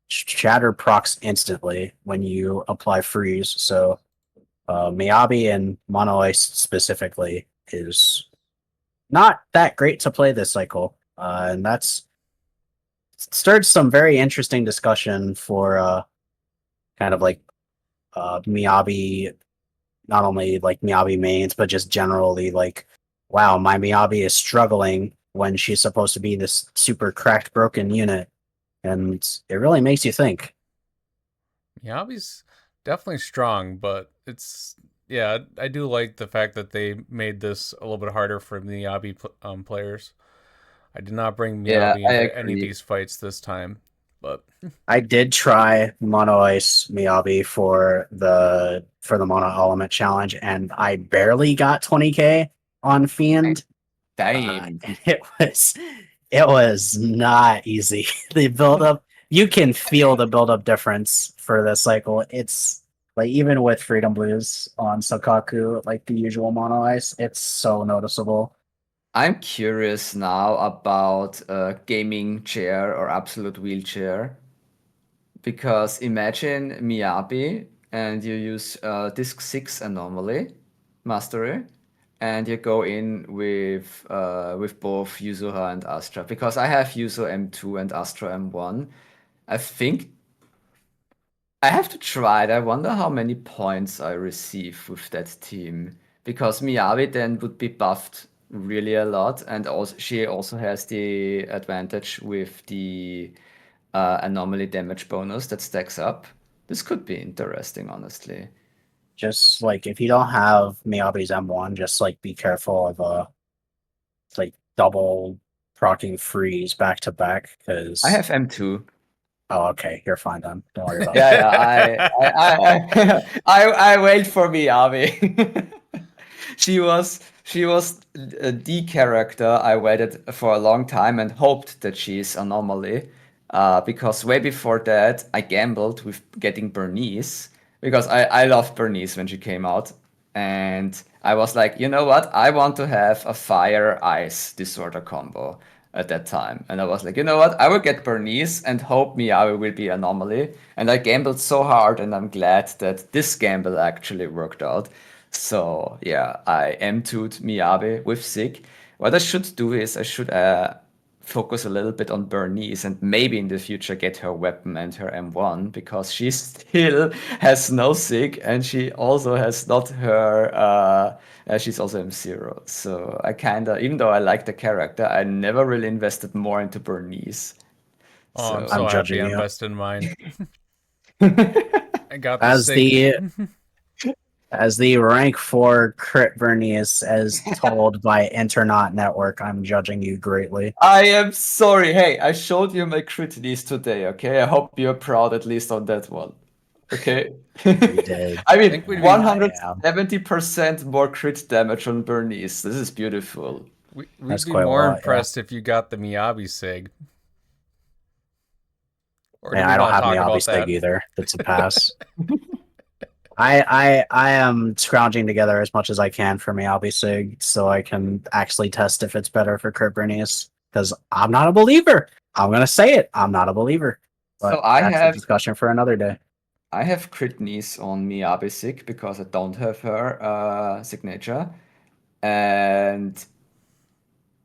Shatter procs instantly when you apply freeze, so Miyabi and Mono Ice specifically is not that great to play this cycle, and that's stirred some very interesting discussion for kind of like Miyabi, not only like Miyabi mains, but just generally like, wow, my Miyabi is struggling when she's supposed to be this super cracked, broken unit, and it really makes you think. Miyabi's definitely strong, but yeah, I do like the fact that they made this a little bit harder for Miyabi players. I did not bring Yeah, Miyabi I into any of agree. these fights this time, but I did try Mono Ice Miyabi for the Mono Element challenge, and I barely got 20k on Fiend. Damn. And it was not easy. The build up, you can feel the build up difference for this cycle. It's like even with Freedom Blues on Sokaku, like the usual Mono Ice, it's so noticeable. I'm curious now about gaming chair or absolute wheelchair. Because imagine Miyabi and you use Disc 6 Anomaly Mastery, and you go in with both Yuzuha and Astra. Because I have Yuzu M2 and Astra M1. I think I have to try it. I wonder how many points I receive with that team. Because Miyabi then would be buffed really a lot, and also she also has the advantage with the anomaly damage bonus that stacks up. This could be interesting, honestly. Just like if you don't have Miyabi's M1, just like be careful of like double procking freeze back to back I because have M2. oh okay, you're fine then. Don't worry about it. Yeah, I wait for Miyabi. She was the character I waited for a long time and hoped that she's anomaly. Because way before that, I gambled with getting Burnice because I loved Burnice when she came out, and I was like, you know what? I want to have a fire ice disorder combo at that time, and I was like, you know what? I will get Burnice and hope Miyabi will be anomaly. And I gambled so hard, and I'm glad that this gamble actually worked out. So yeah, I M2'd Miyabi with Sig. What I should do is I should focus a little bit on Burnice and maybe in the future get her weapon and her M1 because she still has no Sig and she also has not her. She's also M0. So I kinda, even though I like the character, I never really invested more into Burnice. oh, I'm So so I'm happy judging I you. invested in mine. I got the As SIG. the rank 4 crit Burnice as told by Internaut Network, I'm judging you greatly. I am sorry. Hey, I showed you my crit list today, okay? I hope you're proud at least on that one. Okay? You did. I mean, think we'd be I am. 170% more crit damage on Burnice. This is beautiful. we'd That's be quite a more lot, yeah. impressed if you got the Miyabi SIG. Or do Yeah, we I don't not have talk Miyabi about Sig that? either. That's a pass. I am scrounging together as much as I can for Miyabi Sig so I can actually test if it's better for Crit Burnice. Because I'm not a believer. I'm gonna say it. I'm not a believer. So But I that's a have discussion for another day. crit niece on Miyabi Sig because I don't have her signature. And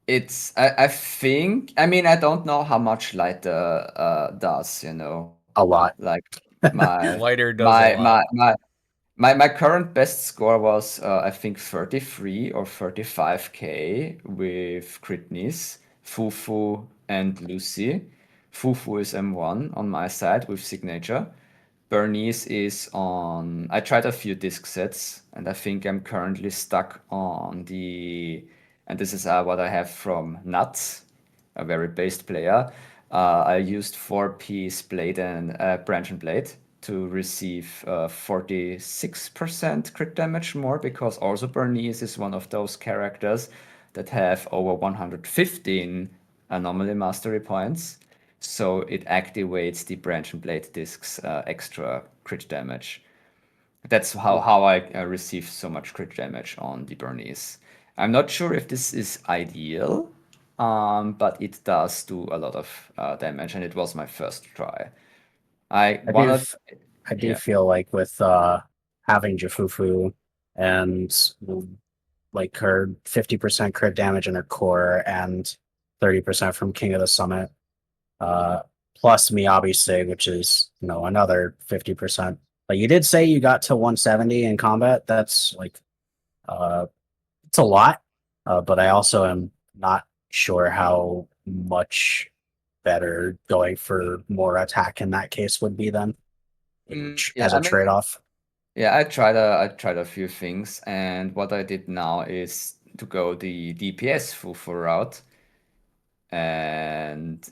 I think, I mean, I don't know how much lighter does, A lot. like my Lighter does a my my lot. my my current best score was I think 33 or 35k with Critnis, Fufu, and Lucy. Fufu is M1 on my side with signature. Burnice is on. I tried a few disc sets, and I think I'm currently stuck on the. And this is what I have from Nuts, a very based player. I used 4-piece blade and branch and blade to receive 46% crit damage more because also Burnice is one of those characters that have over 115 anomaly mastery points, so it activates the branch and blade discs extra crit damage. That's how I received so much crit damage on the Burnice. I'm not sure if this is ideal, but it does do a lot of damage, and it was my first try. I I do wanted, I do yeah, feel like with having Jafufu and like her 50% crit damage in her core and 30% from King of the Summit, uh, plus Miyabi Sig, which is another 50%. Like you did say you got to 170 in combat. That's like uh, it's a lot, but I also am not sure how much better going for more attack in that case would be then yeah. as a trade off. Yeah, I tried a few things, and what I did now is to go the DPS fufu route, and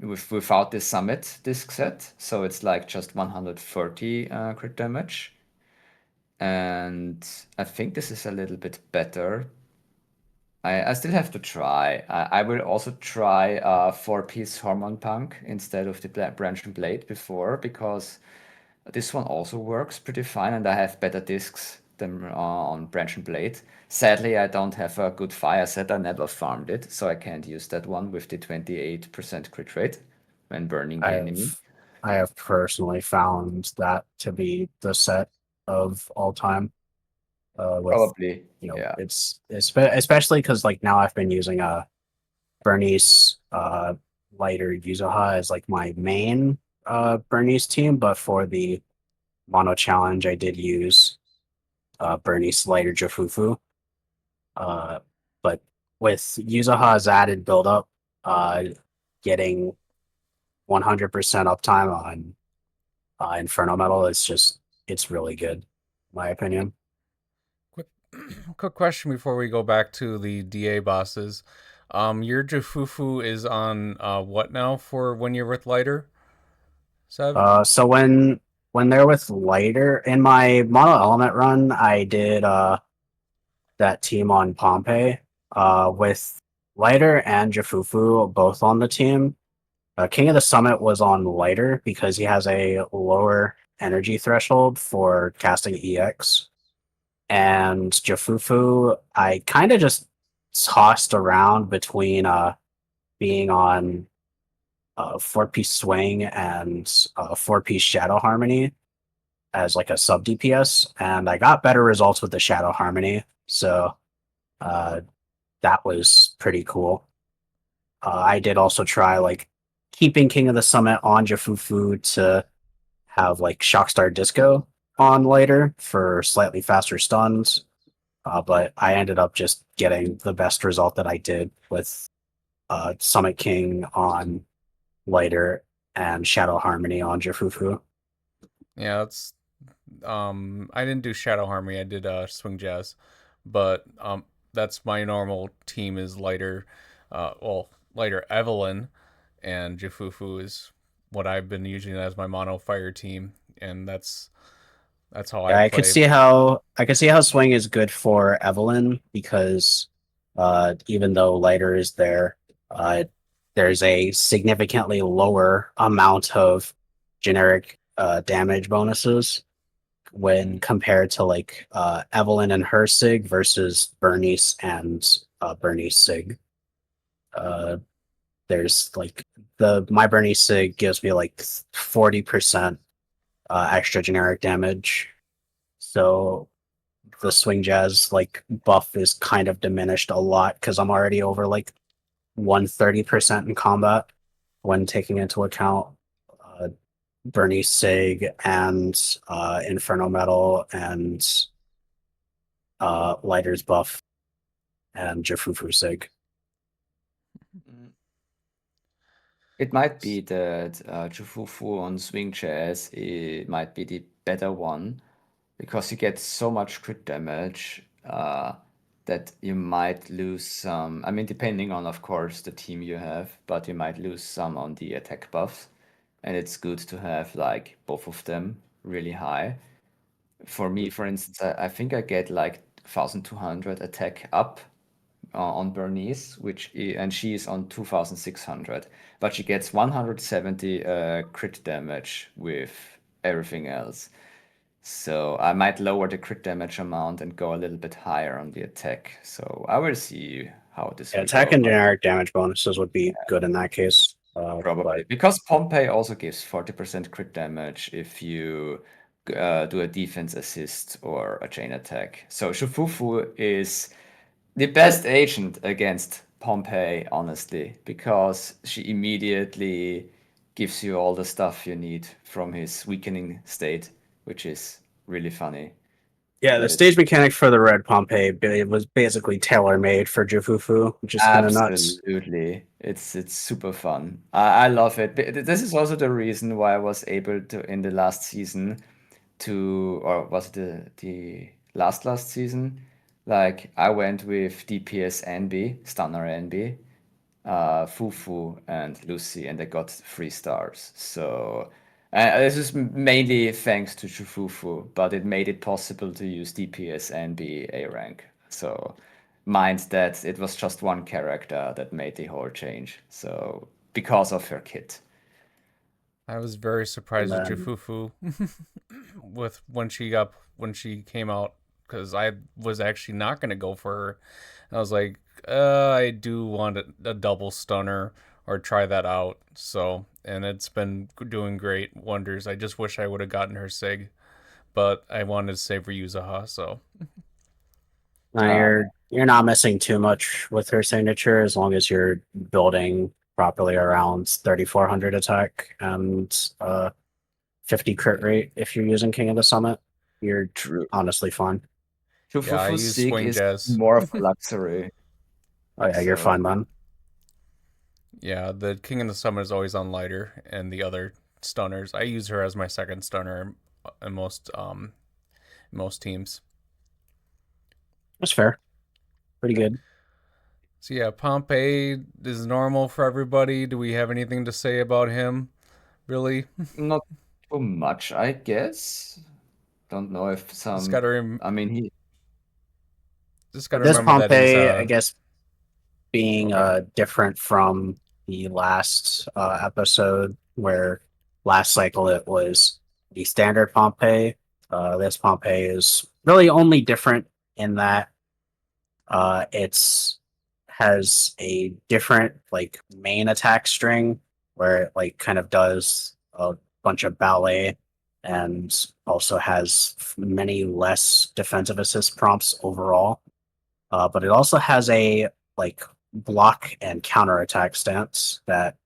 without the summit disc set, so it's like just 130 crit damage, and I think this is a little bit better. I still have to try. I will also try 4-piece Hormone Punk instead of the Branch and Blade before, because this one also works pretty fine, and I have better discs than on Branch and Blade. Sadly, I don't have a good fire set. I never farmed it, so I can't use that one with the 28% crit rate when burning I the have enemy. I have personally found that to be the set of all time. With Probably, yeah. especially because like now I've been using a Burnice lighter Yuzaha as like my main Burnice team, but for the mono challenge I did use Burnice lighter Jafufu. Uh, but with Yuzaha's added buildup, uh, getting 100% uptime on Inferno Metal is it's really good, in my opinion. Quick, quick question before we go back to the DA bosses. Your Jufufu is on what now for when you're with lighter, Sev? So when they're with lighter in my mono element run, I did that team on Pompey with lighter and Jafufu both on the team. King of the Summit was on lighter because he has a lower energy threshold for casting EX. And Jafufu, I kind of just tossed around between being on 4-piece swing and 4-piece shadow harmony as like a sub DPS, and I got better results with the shadow harmony. So uh, that was pretty cool. I did also try like keeping King of the Summit on Jafufu to have like Shockstar Disco on later for slightly faster stuns. But I ended up just getting the best result that I did with Summit King on lighter and Shadow Harmony on Jafufu. Yeah, that's I didn't do Shadow Harmony. I did Swing Jazz, but that's my normal team is lighter, lighter Evelyn, and Jufufu is what I've been using as my mono fire team, and that's how I Yeah, play. I could see how Swing is good for Evelyn because even though lighter is there, uh, there's a significantly lower amount of generic damage bonuses when compared to like Evelyn and her Sig versus Burnice and Burnice Sig. Uh, there's like the my Burnice Sig gives me like 40% extra generic damage. So the swing jazz like buff is kind of diminished a lot because I'm already over like 130% in combat when taking into account uh, Bernie Sig and Inferno Metal and Lighter's buff and Jafufu Sig. Mm. It might be that Jufufu on Swing Jazz it might be the better one because you get so much crit damage that you might lose some. I mean, depending on, of course, the team you have, but you might lose some on the attack buffs. And it's good to have like both of them really high. For me, for instance, I think I get like 1200 attack up on Burnice, and she is on 2,600, but she gets 170 crit damage with everything else. So I might lower the crit damage amount and go a little bit higher on the attack. So I will see how this Yeah, will attack go. and generic damage bonuses would be good in that case. Probably because Pompey also gives 40% crit damage if you do a defense assist or a chain attack. So Shufufu is the best agent against Pompey, honestly, because she immediately gives you all the stuff you need from his weakening state, which is really funny. Yeah, the That stage it's mechanic for the Red Pompey it was basically tailor made for Jufufu, which is kind of nuts. absolutely, it's super fun. I love it. This is also the reason why I was able to in the last season or was it the last season? Like I went with DPS NB, Stunner NB, Fufu and Lucy, and they got 3 stars. So this is mainly thanks to Fufu, but it made it possible to use DPS and be A rank. So mind that it was just one character that made the whole change. So because of her kit. I was very And surprised with then Jufufu with when she came out because I was actually not gonna go for her. And I was like, I do want a double stunner or try that out. So and it's been doing great wonders. I just wish I would have gotten her Sig, but I wanted to save for Yuzaha. So Uh, you're not missing too much with her signature as long as you're building properly around 3400 attack and 50 crit rate. If you're using King of the Summit, you're true. honestly fine. yeah, I Fufufu's use Sig swing is jazz. more of a luxury. Oh yeah, you're So fine then. Yeah, the King of the Summit is always on lighter, and the other stunners I use her as my second stunner in most teams. That's fair. Pretty good. So yeah, Pompey is normal for everybody. Do we have anything to say about him? Really? not too much, I guess. Don't know if Just gotta I mean, he just gotta This remember that he's Pompey, I guess, being okay. different from the last episode where last cycle it was the standard Pompey. This Pompey is really only different in that it's has a different like main attack string where it like kind of does a bunch of ballet and also has many less defensive assist prompts overall. But it also has a like block and counter attack stance that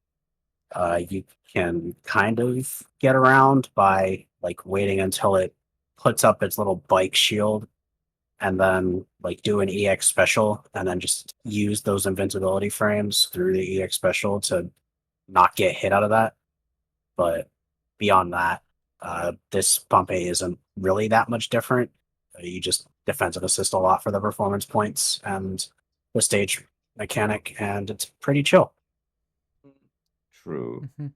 you can kind of get around by like waiting until it puts up its little bike shield and then like do an EX special and then just use those invincibility frames through the EX special to not get hit out of that. But beyond that, this Pompey isn't really that much different. You just defensive assist a lot for the performance points and the stage mechanic, and it's pretty chill. true. Mhm.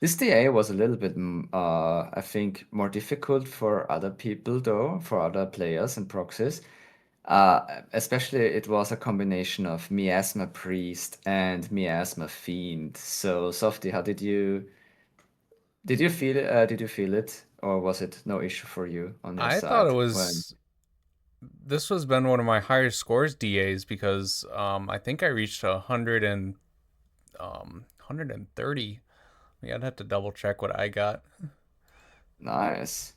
This DA was a little bit, I think, more difficult for other people, though, for other players and proxies. Especially, it was a combination of Miasma Priest and Miasma Fiend. So, Softy, how did you feel it, or was it no issue for you on your I thought it side when? was this was been one of my higher scores DAs because I think I reached 130. Yeah, I'd have to double check what I got. Nice.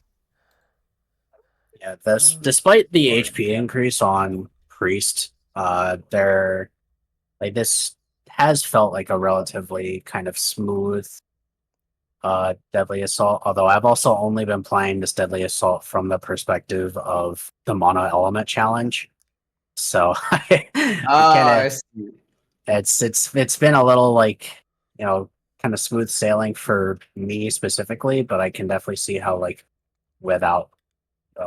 Yeah, this Uh, despite the HP increase on Priest, there like this has felt like a relatively kind of smooth Deadly Assault, although I've also only been playing this Deadly Assault from the perspective of the Mono Element Challenge. So I kind Ah, of I see. it's been a little like kind of smooth sailing for me specifically, but I can definitely see how like without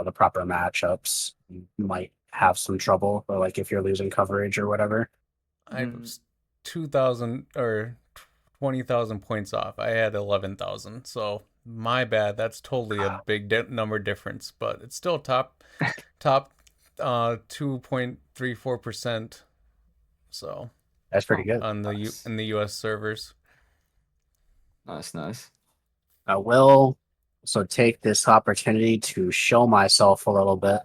the proper matchups you might have some trouble, or like if you're losing coverage or whatever. I Mm, was 2,000 or 20,000 points off. I had 11,000. So my bad. That's totally a big number difference, but it's still top. 2.34%. So That's pretty good. on the Nice. in the US servers. Nice. I will also take this opportunity to show myself a little bit.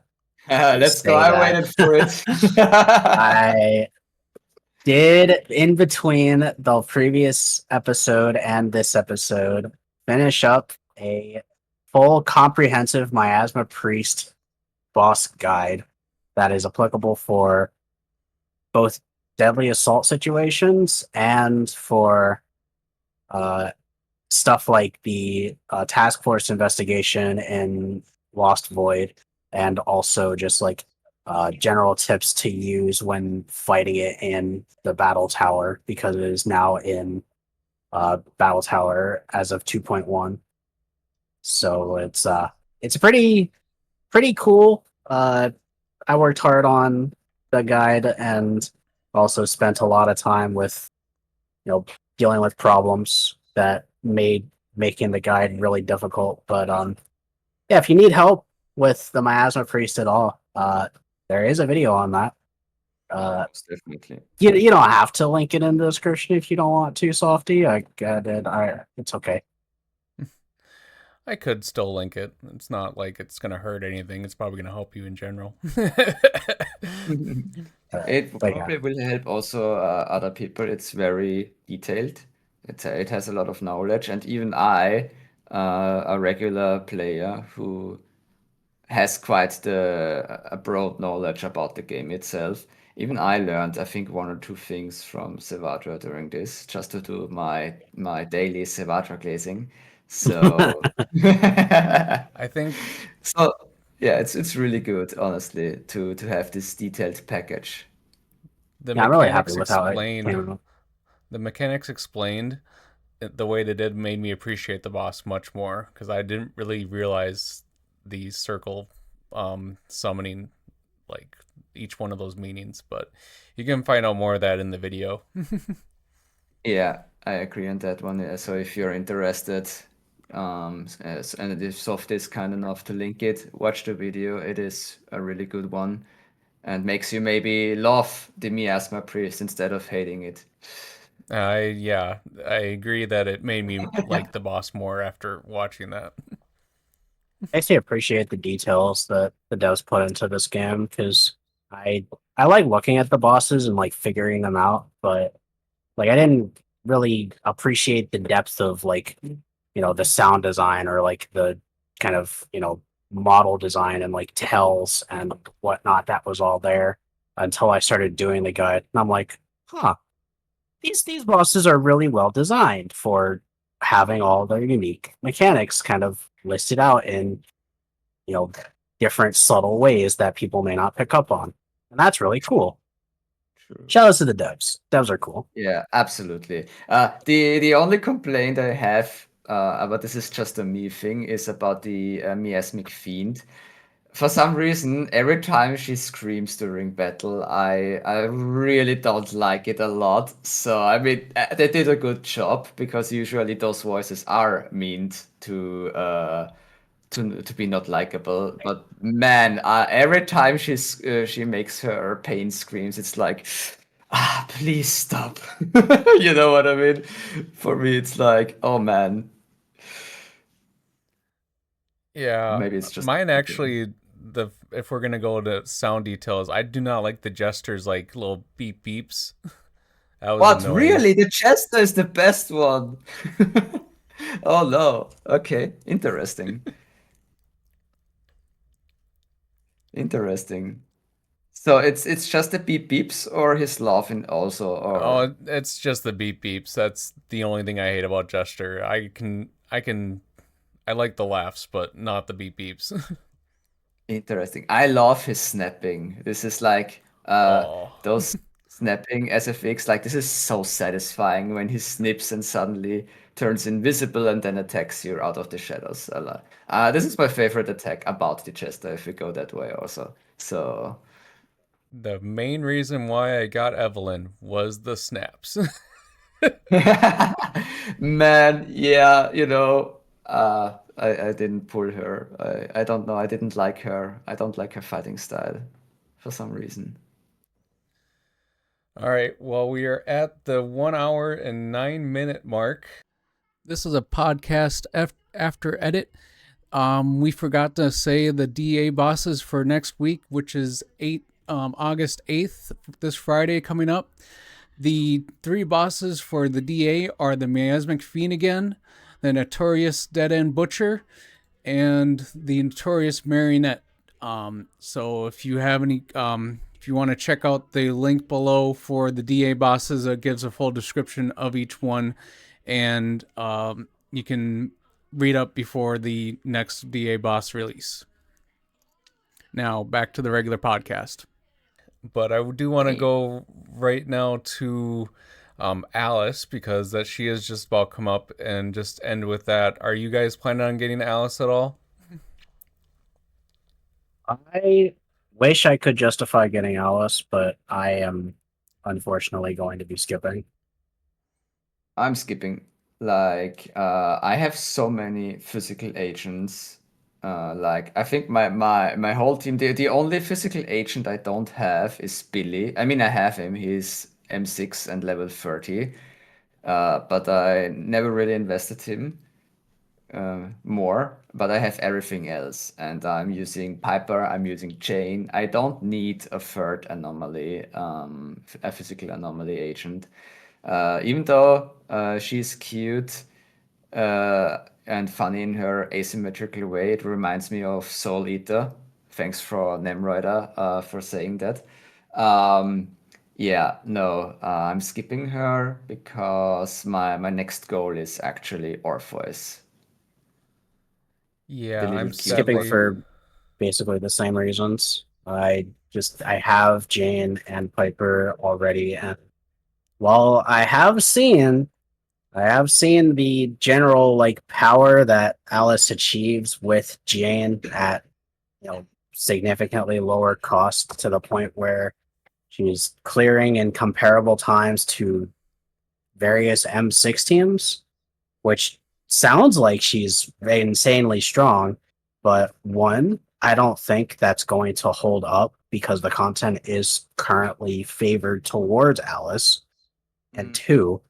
Let's go. Say I that. waited for it. I did, in between the previous episode and this episode, finish up a full comprehensive Miasma Priest boss guide that is applicable for both deadly assault situations and for stuff like the task force investigation in Lost Void, and also just like general tips to use when fighting it in the battle tower, because it is now in battle tower as of 2.1. So it's pretty cool. I worked hard on the guide and also spent a lot of time with dealing with problems that made making the guide really difficult. But yeah, if you need help with the Miasma Priest at all, there is a video on that. Most definitely. You don't have to link it in the description if you don't want to, Softy. It's okay. I could still link it. It's not like it's gonna hurt anything. It's probably gonna help you in general. It But yeah. probably will help also other people. It's very detailed. It has a lot of knowledge, and even I, a regular player who has quite a broad knowledge about the game itself. Even I learned, I think, one or two things from Sevatra during this, just to do my daily Sevatra glazing. So, I think so yeah, it's really good, honestly, to have this detailed package. the Yeah, I'm really happy mechanics with how it explained came out. the mechanics explained the way they did made me appreciate the boss much more, because I didn't really realize the circle summoning, like each one of those meanings. But you can find out more of that in the video. Yeah, I agree on that one. So if you're interested, and if Soft is kind enough to link it, watch the video. It is a really good one and makes you maybe love the Miasma Priest instead of hating it. Yeah, I agree that it made me like the boss more after watching that. I actually appreciate the details that the devs put into this game, because I I like looking at the bosses and like figuring them out, but like I didn't really appreciate the depth of like the sound design, or like the kind of model design and like tells and whatnot that was all there until I started doing the guide, and I'm like, huh, these bosses are really well designed for having all their unique mechanics kind of listed out in you know different subtle ways that people may not pick up on, and that's really cool. True. Shout out to the devs. Devs are cool. Yeah, absolutely. The only complaint I have, but this is just a me thing, is about the Miasmic Fiend. For some reason, every time she screams during battle, I really don't like it a lot. So I mean, they did a good job, because usually those voices are meant to be not likable. But man, every time she makes her pain screams, it's like, please stop. You know what I mean? For me, it's like, oh man, Yeah, maybe it's just mine me thing. actually. The If we're gonna go to sound details, I do not like the Jester's like little beep beeps. That was What? annoying. Really? The Jester is the best one. Oh no. Okay. Interesting. Interesting. So it's just the beep beeps or his laughing also, or Oh, it's just the beep beeps. That's the only thing I hate about Jester. I like the laughs, but not the beep beeps. interesting. I love his snapping. This is like Oh, those snapping SFX, like this is so satisfying when he snips and suddenly turns invisible and then attacks you out of the shadows. This is my favorite attack about the Chester, if we go that way also. So the main reason why I got Evelyn was the snaps. man, yeah, I didn't pull her. I don't know. I didn't like her. I don't like her fighting style. for some reason. All right. Well, we are at the 1 hour and 9 minute mark. This is a podcast after edit. We forgot to say the DA bosses for next week, which is August 8th, this Friday coming up. The 3 bosses for the DA are the Miasmic Fiend again, the Notorious Dead End Butcher, and the Notorious Marionette. So if you have any, if you want to check out the link below for the DA bosses, it gives a full description of each one, and you can read up before the next DA boss release. Now back to the regular podcast. But I do want to go right now to Alice, because that she has just about come up, and just end with that. Are you guys planning on getting Alice at all? I wish I could justify getting Alice, but I am unfortunately going to be skipping. I'm skipping. Like, I have so many physical agents. Like, I think my whole team, the only physical agent I don't have is Billy. I mean, I have him. He's M6 and level 30. But I never really invested him more. But I have everything else. And I'm using Piper, I'm using Jane. I don't need a third anomaly, a physical anomaly agent. Even though she's cute and funny in her asymmetrical way, it reminds me of Soul Eater. Thanks for Nemroider for saying that. Yeah, no, I'm skipping her because my next goal is actually Orpheus. Yeah, I'm Skipping sadly for basically the same reasons. I have Jane and Piper already, and while I have seen the general like power that Alice achieves with Jane at significantly lower cost, to the point where she's clearing in comparable times to various M6 teams, which sounds like she's insanely strong. But one, I don't think that's going to hold up because the content is currently favored towards Alice. And two,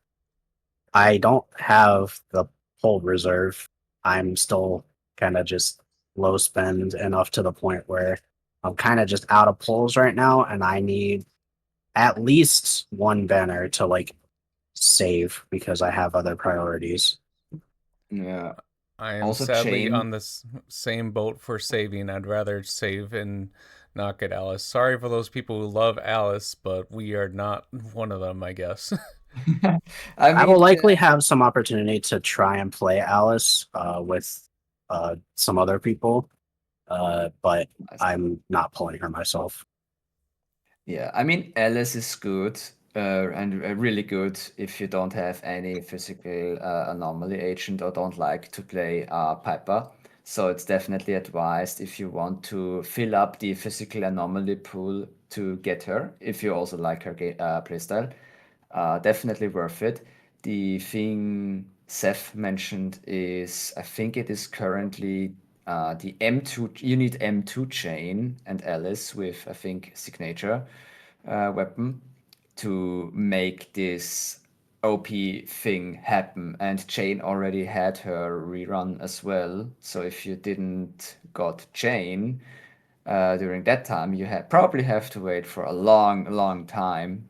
I don't have the hold reserve. I'm still kind of just low spend enough to the point where I'm kind of just out of pulls right now, and I need at least one banner to like save because I have other priorities. Yeah. I am Also sadly Jane. on this same boat for saving. I'd rather save and not get Alice. Sorry for those people who love Alice, but we are not one of them, I guess. I I will mean, likely have some opportunity to try and play Alice with some other people, but I'm not pulling her myself. yeah, I mean, Alice is good and really good if you don't have any physical anomaly agent or don't like to play Piper. So it's definitely advised if you want to fill up the physical anomaly pool to get her, if you also like her playstyle. Definitely worth it. The thing Seth mentioned is, I think it is currently the M2. You need M2 chain and Alice with, I think, signature weapon to make this OP thing happen. And Chain already had her rerun as well. So if you didn't got Chain during that time, you probably have to wait for a long, long time,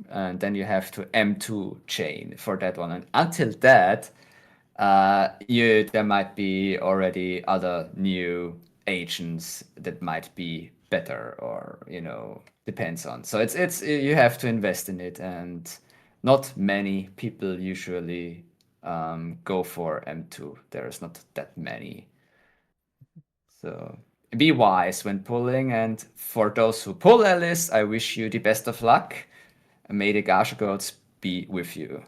and then you have to M2 chain for that one. And until that, there might be already other new agents that might be better, or depends on. So it's you have to invest in it, and not many people usually go for M2. There's not that many. So be wise when pulling, and for those who pull Alice, I wish you the best of luck. May the Gasha gods be with you.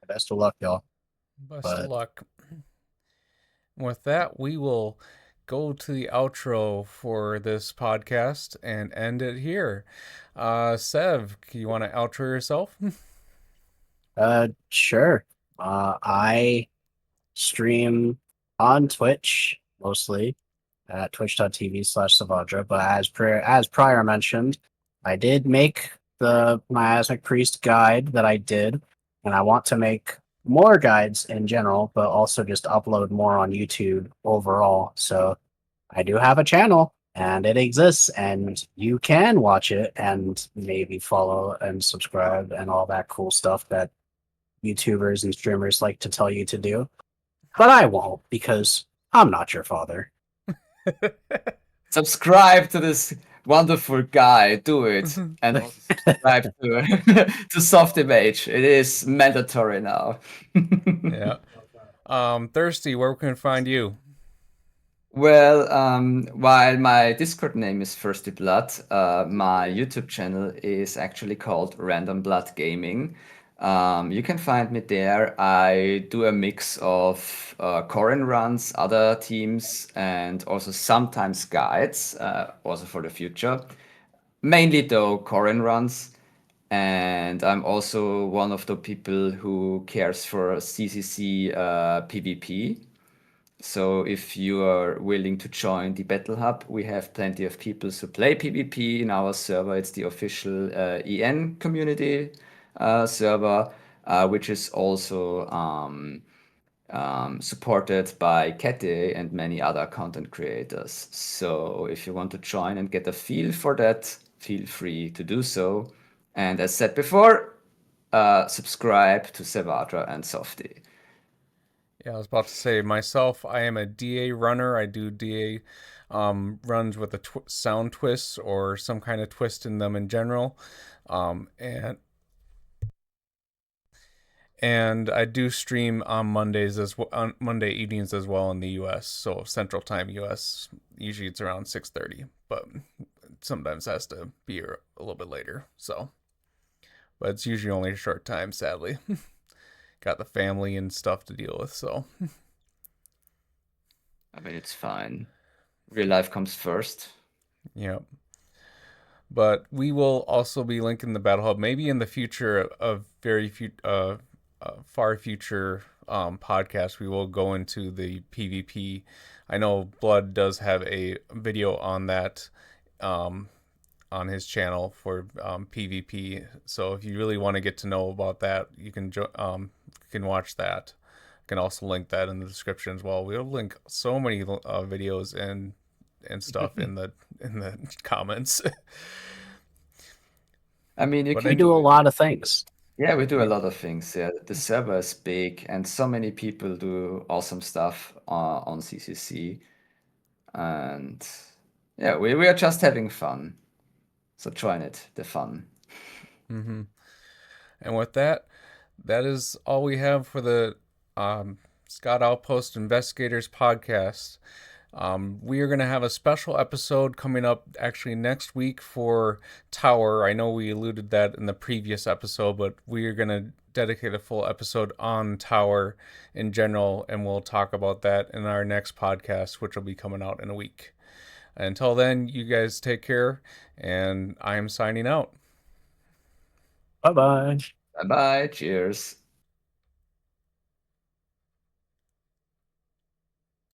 Best of luck, y'all. Best of luck. With that, we will go to the outro for this podcast and end it here. Sev, you want to outro yourself? Sure. I stream on Twitch mostly. at twitch.tv/Savadra. But as prior mentioned, I did make the Miasmic Priest guide that I did, and I want to make more guides in general, but also just upload more on YouTube overall. So I do have a channel and it exists, and you can watch it and maybe follow and subscribe and all that cool stuff that YouTubers and streamers like to tell you to do. But I won't, because I'm not your father. Subscribe to this wonderful guy. Do it, and also subscribe to Soft Image. It is mandatory now. Yeah. Thirsty, where can we find you? Well, while my Discord name is Thirsty Blood, my YouTube channel is actually called Random Blood Gaming. You can find me there. I do a mix of Corrin runs, other teams, and also sometimes guides, also for the future. Mainly though Corrin runs. And I'm also one of the people who cares for CCC PvP. So if you are willing to join the Battle Hub, we have plenty of people who play PvP in our server. It's the official EN community server, which is also supported by Kete and many other content creators. So if you want to join and get a feel for that, feel free to do so. And as said before, subscribe to Savadra and Softy. Yeah, I was about to say myself, I am a DA runner. I do DA runs with a sound twist or some kind of twist in them in general. And I do stream on Mondays as well, on Monday evenings as well in the US. So Central Time US, usually it's around 6:30, but sometimes has to be a little bit later. So, but it's usually only a short time, sadly. Got the family and stuff to deal with, so. I mean, it's fine. Real life comes first. Yep. But we will also be linking the Battle Hub maybe in the future, of far future podcast. We will go into the PvP. I know Blood does have a video on that on his channel for PvP. So if you really want to get to know about that, you can watch that. I can also link that in the description as well. We'll link so many videos and stuff in the comments. I mean, We do a lot of things. Yeah, we do a lot of things. Yeah, the server is big, and so many people do awesome stuff on CCC, and yeah, we are just having fun. So join it, the fun. Mm-hmm. And with that, that is all we have for the Scott Outpost Investigators podcast. We are going to have a special episode coming up actually next week for Tower. I know we alluded that in the previous episode, but we are going to dedicate a full episode on Tower in general, and we'll talk about that in our next podcast, which will be coming out in a week. Until then, you guys take care, and I am signing out. Bye-bye. Bye bye. Cheers.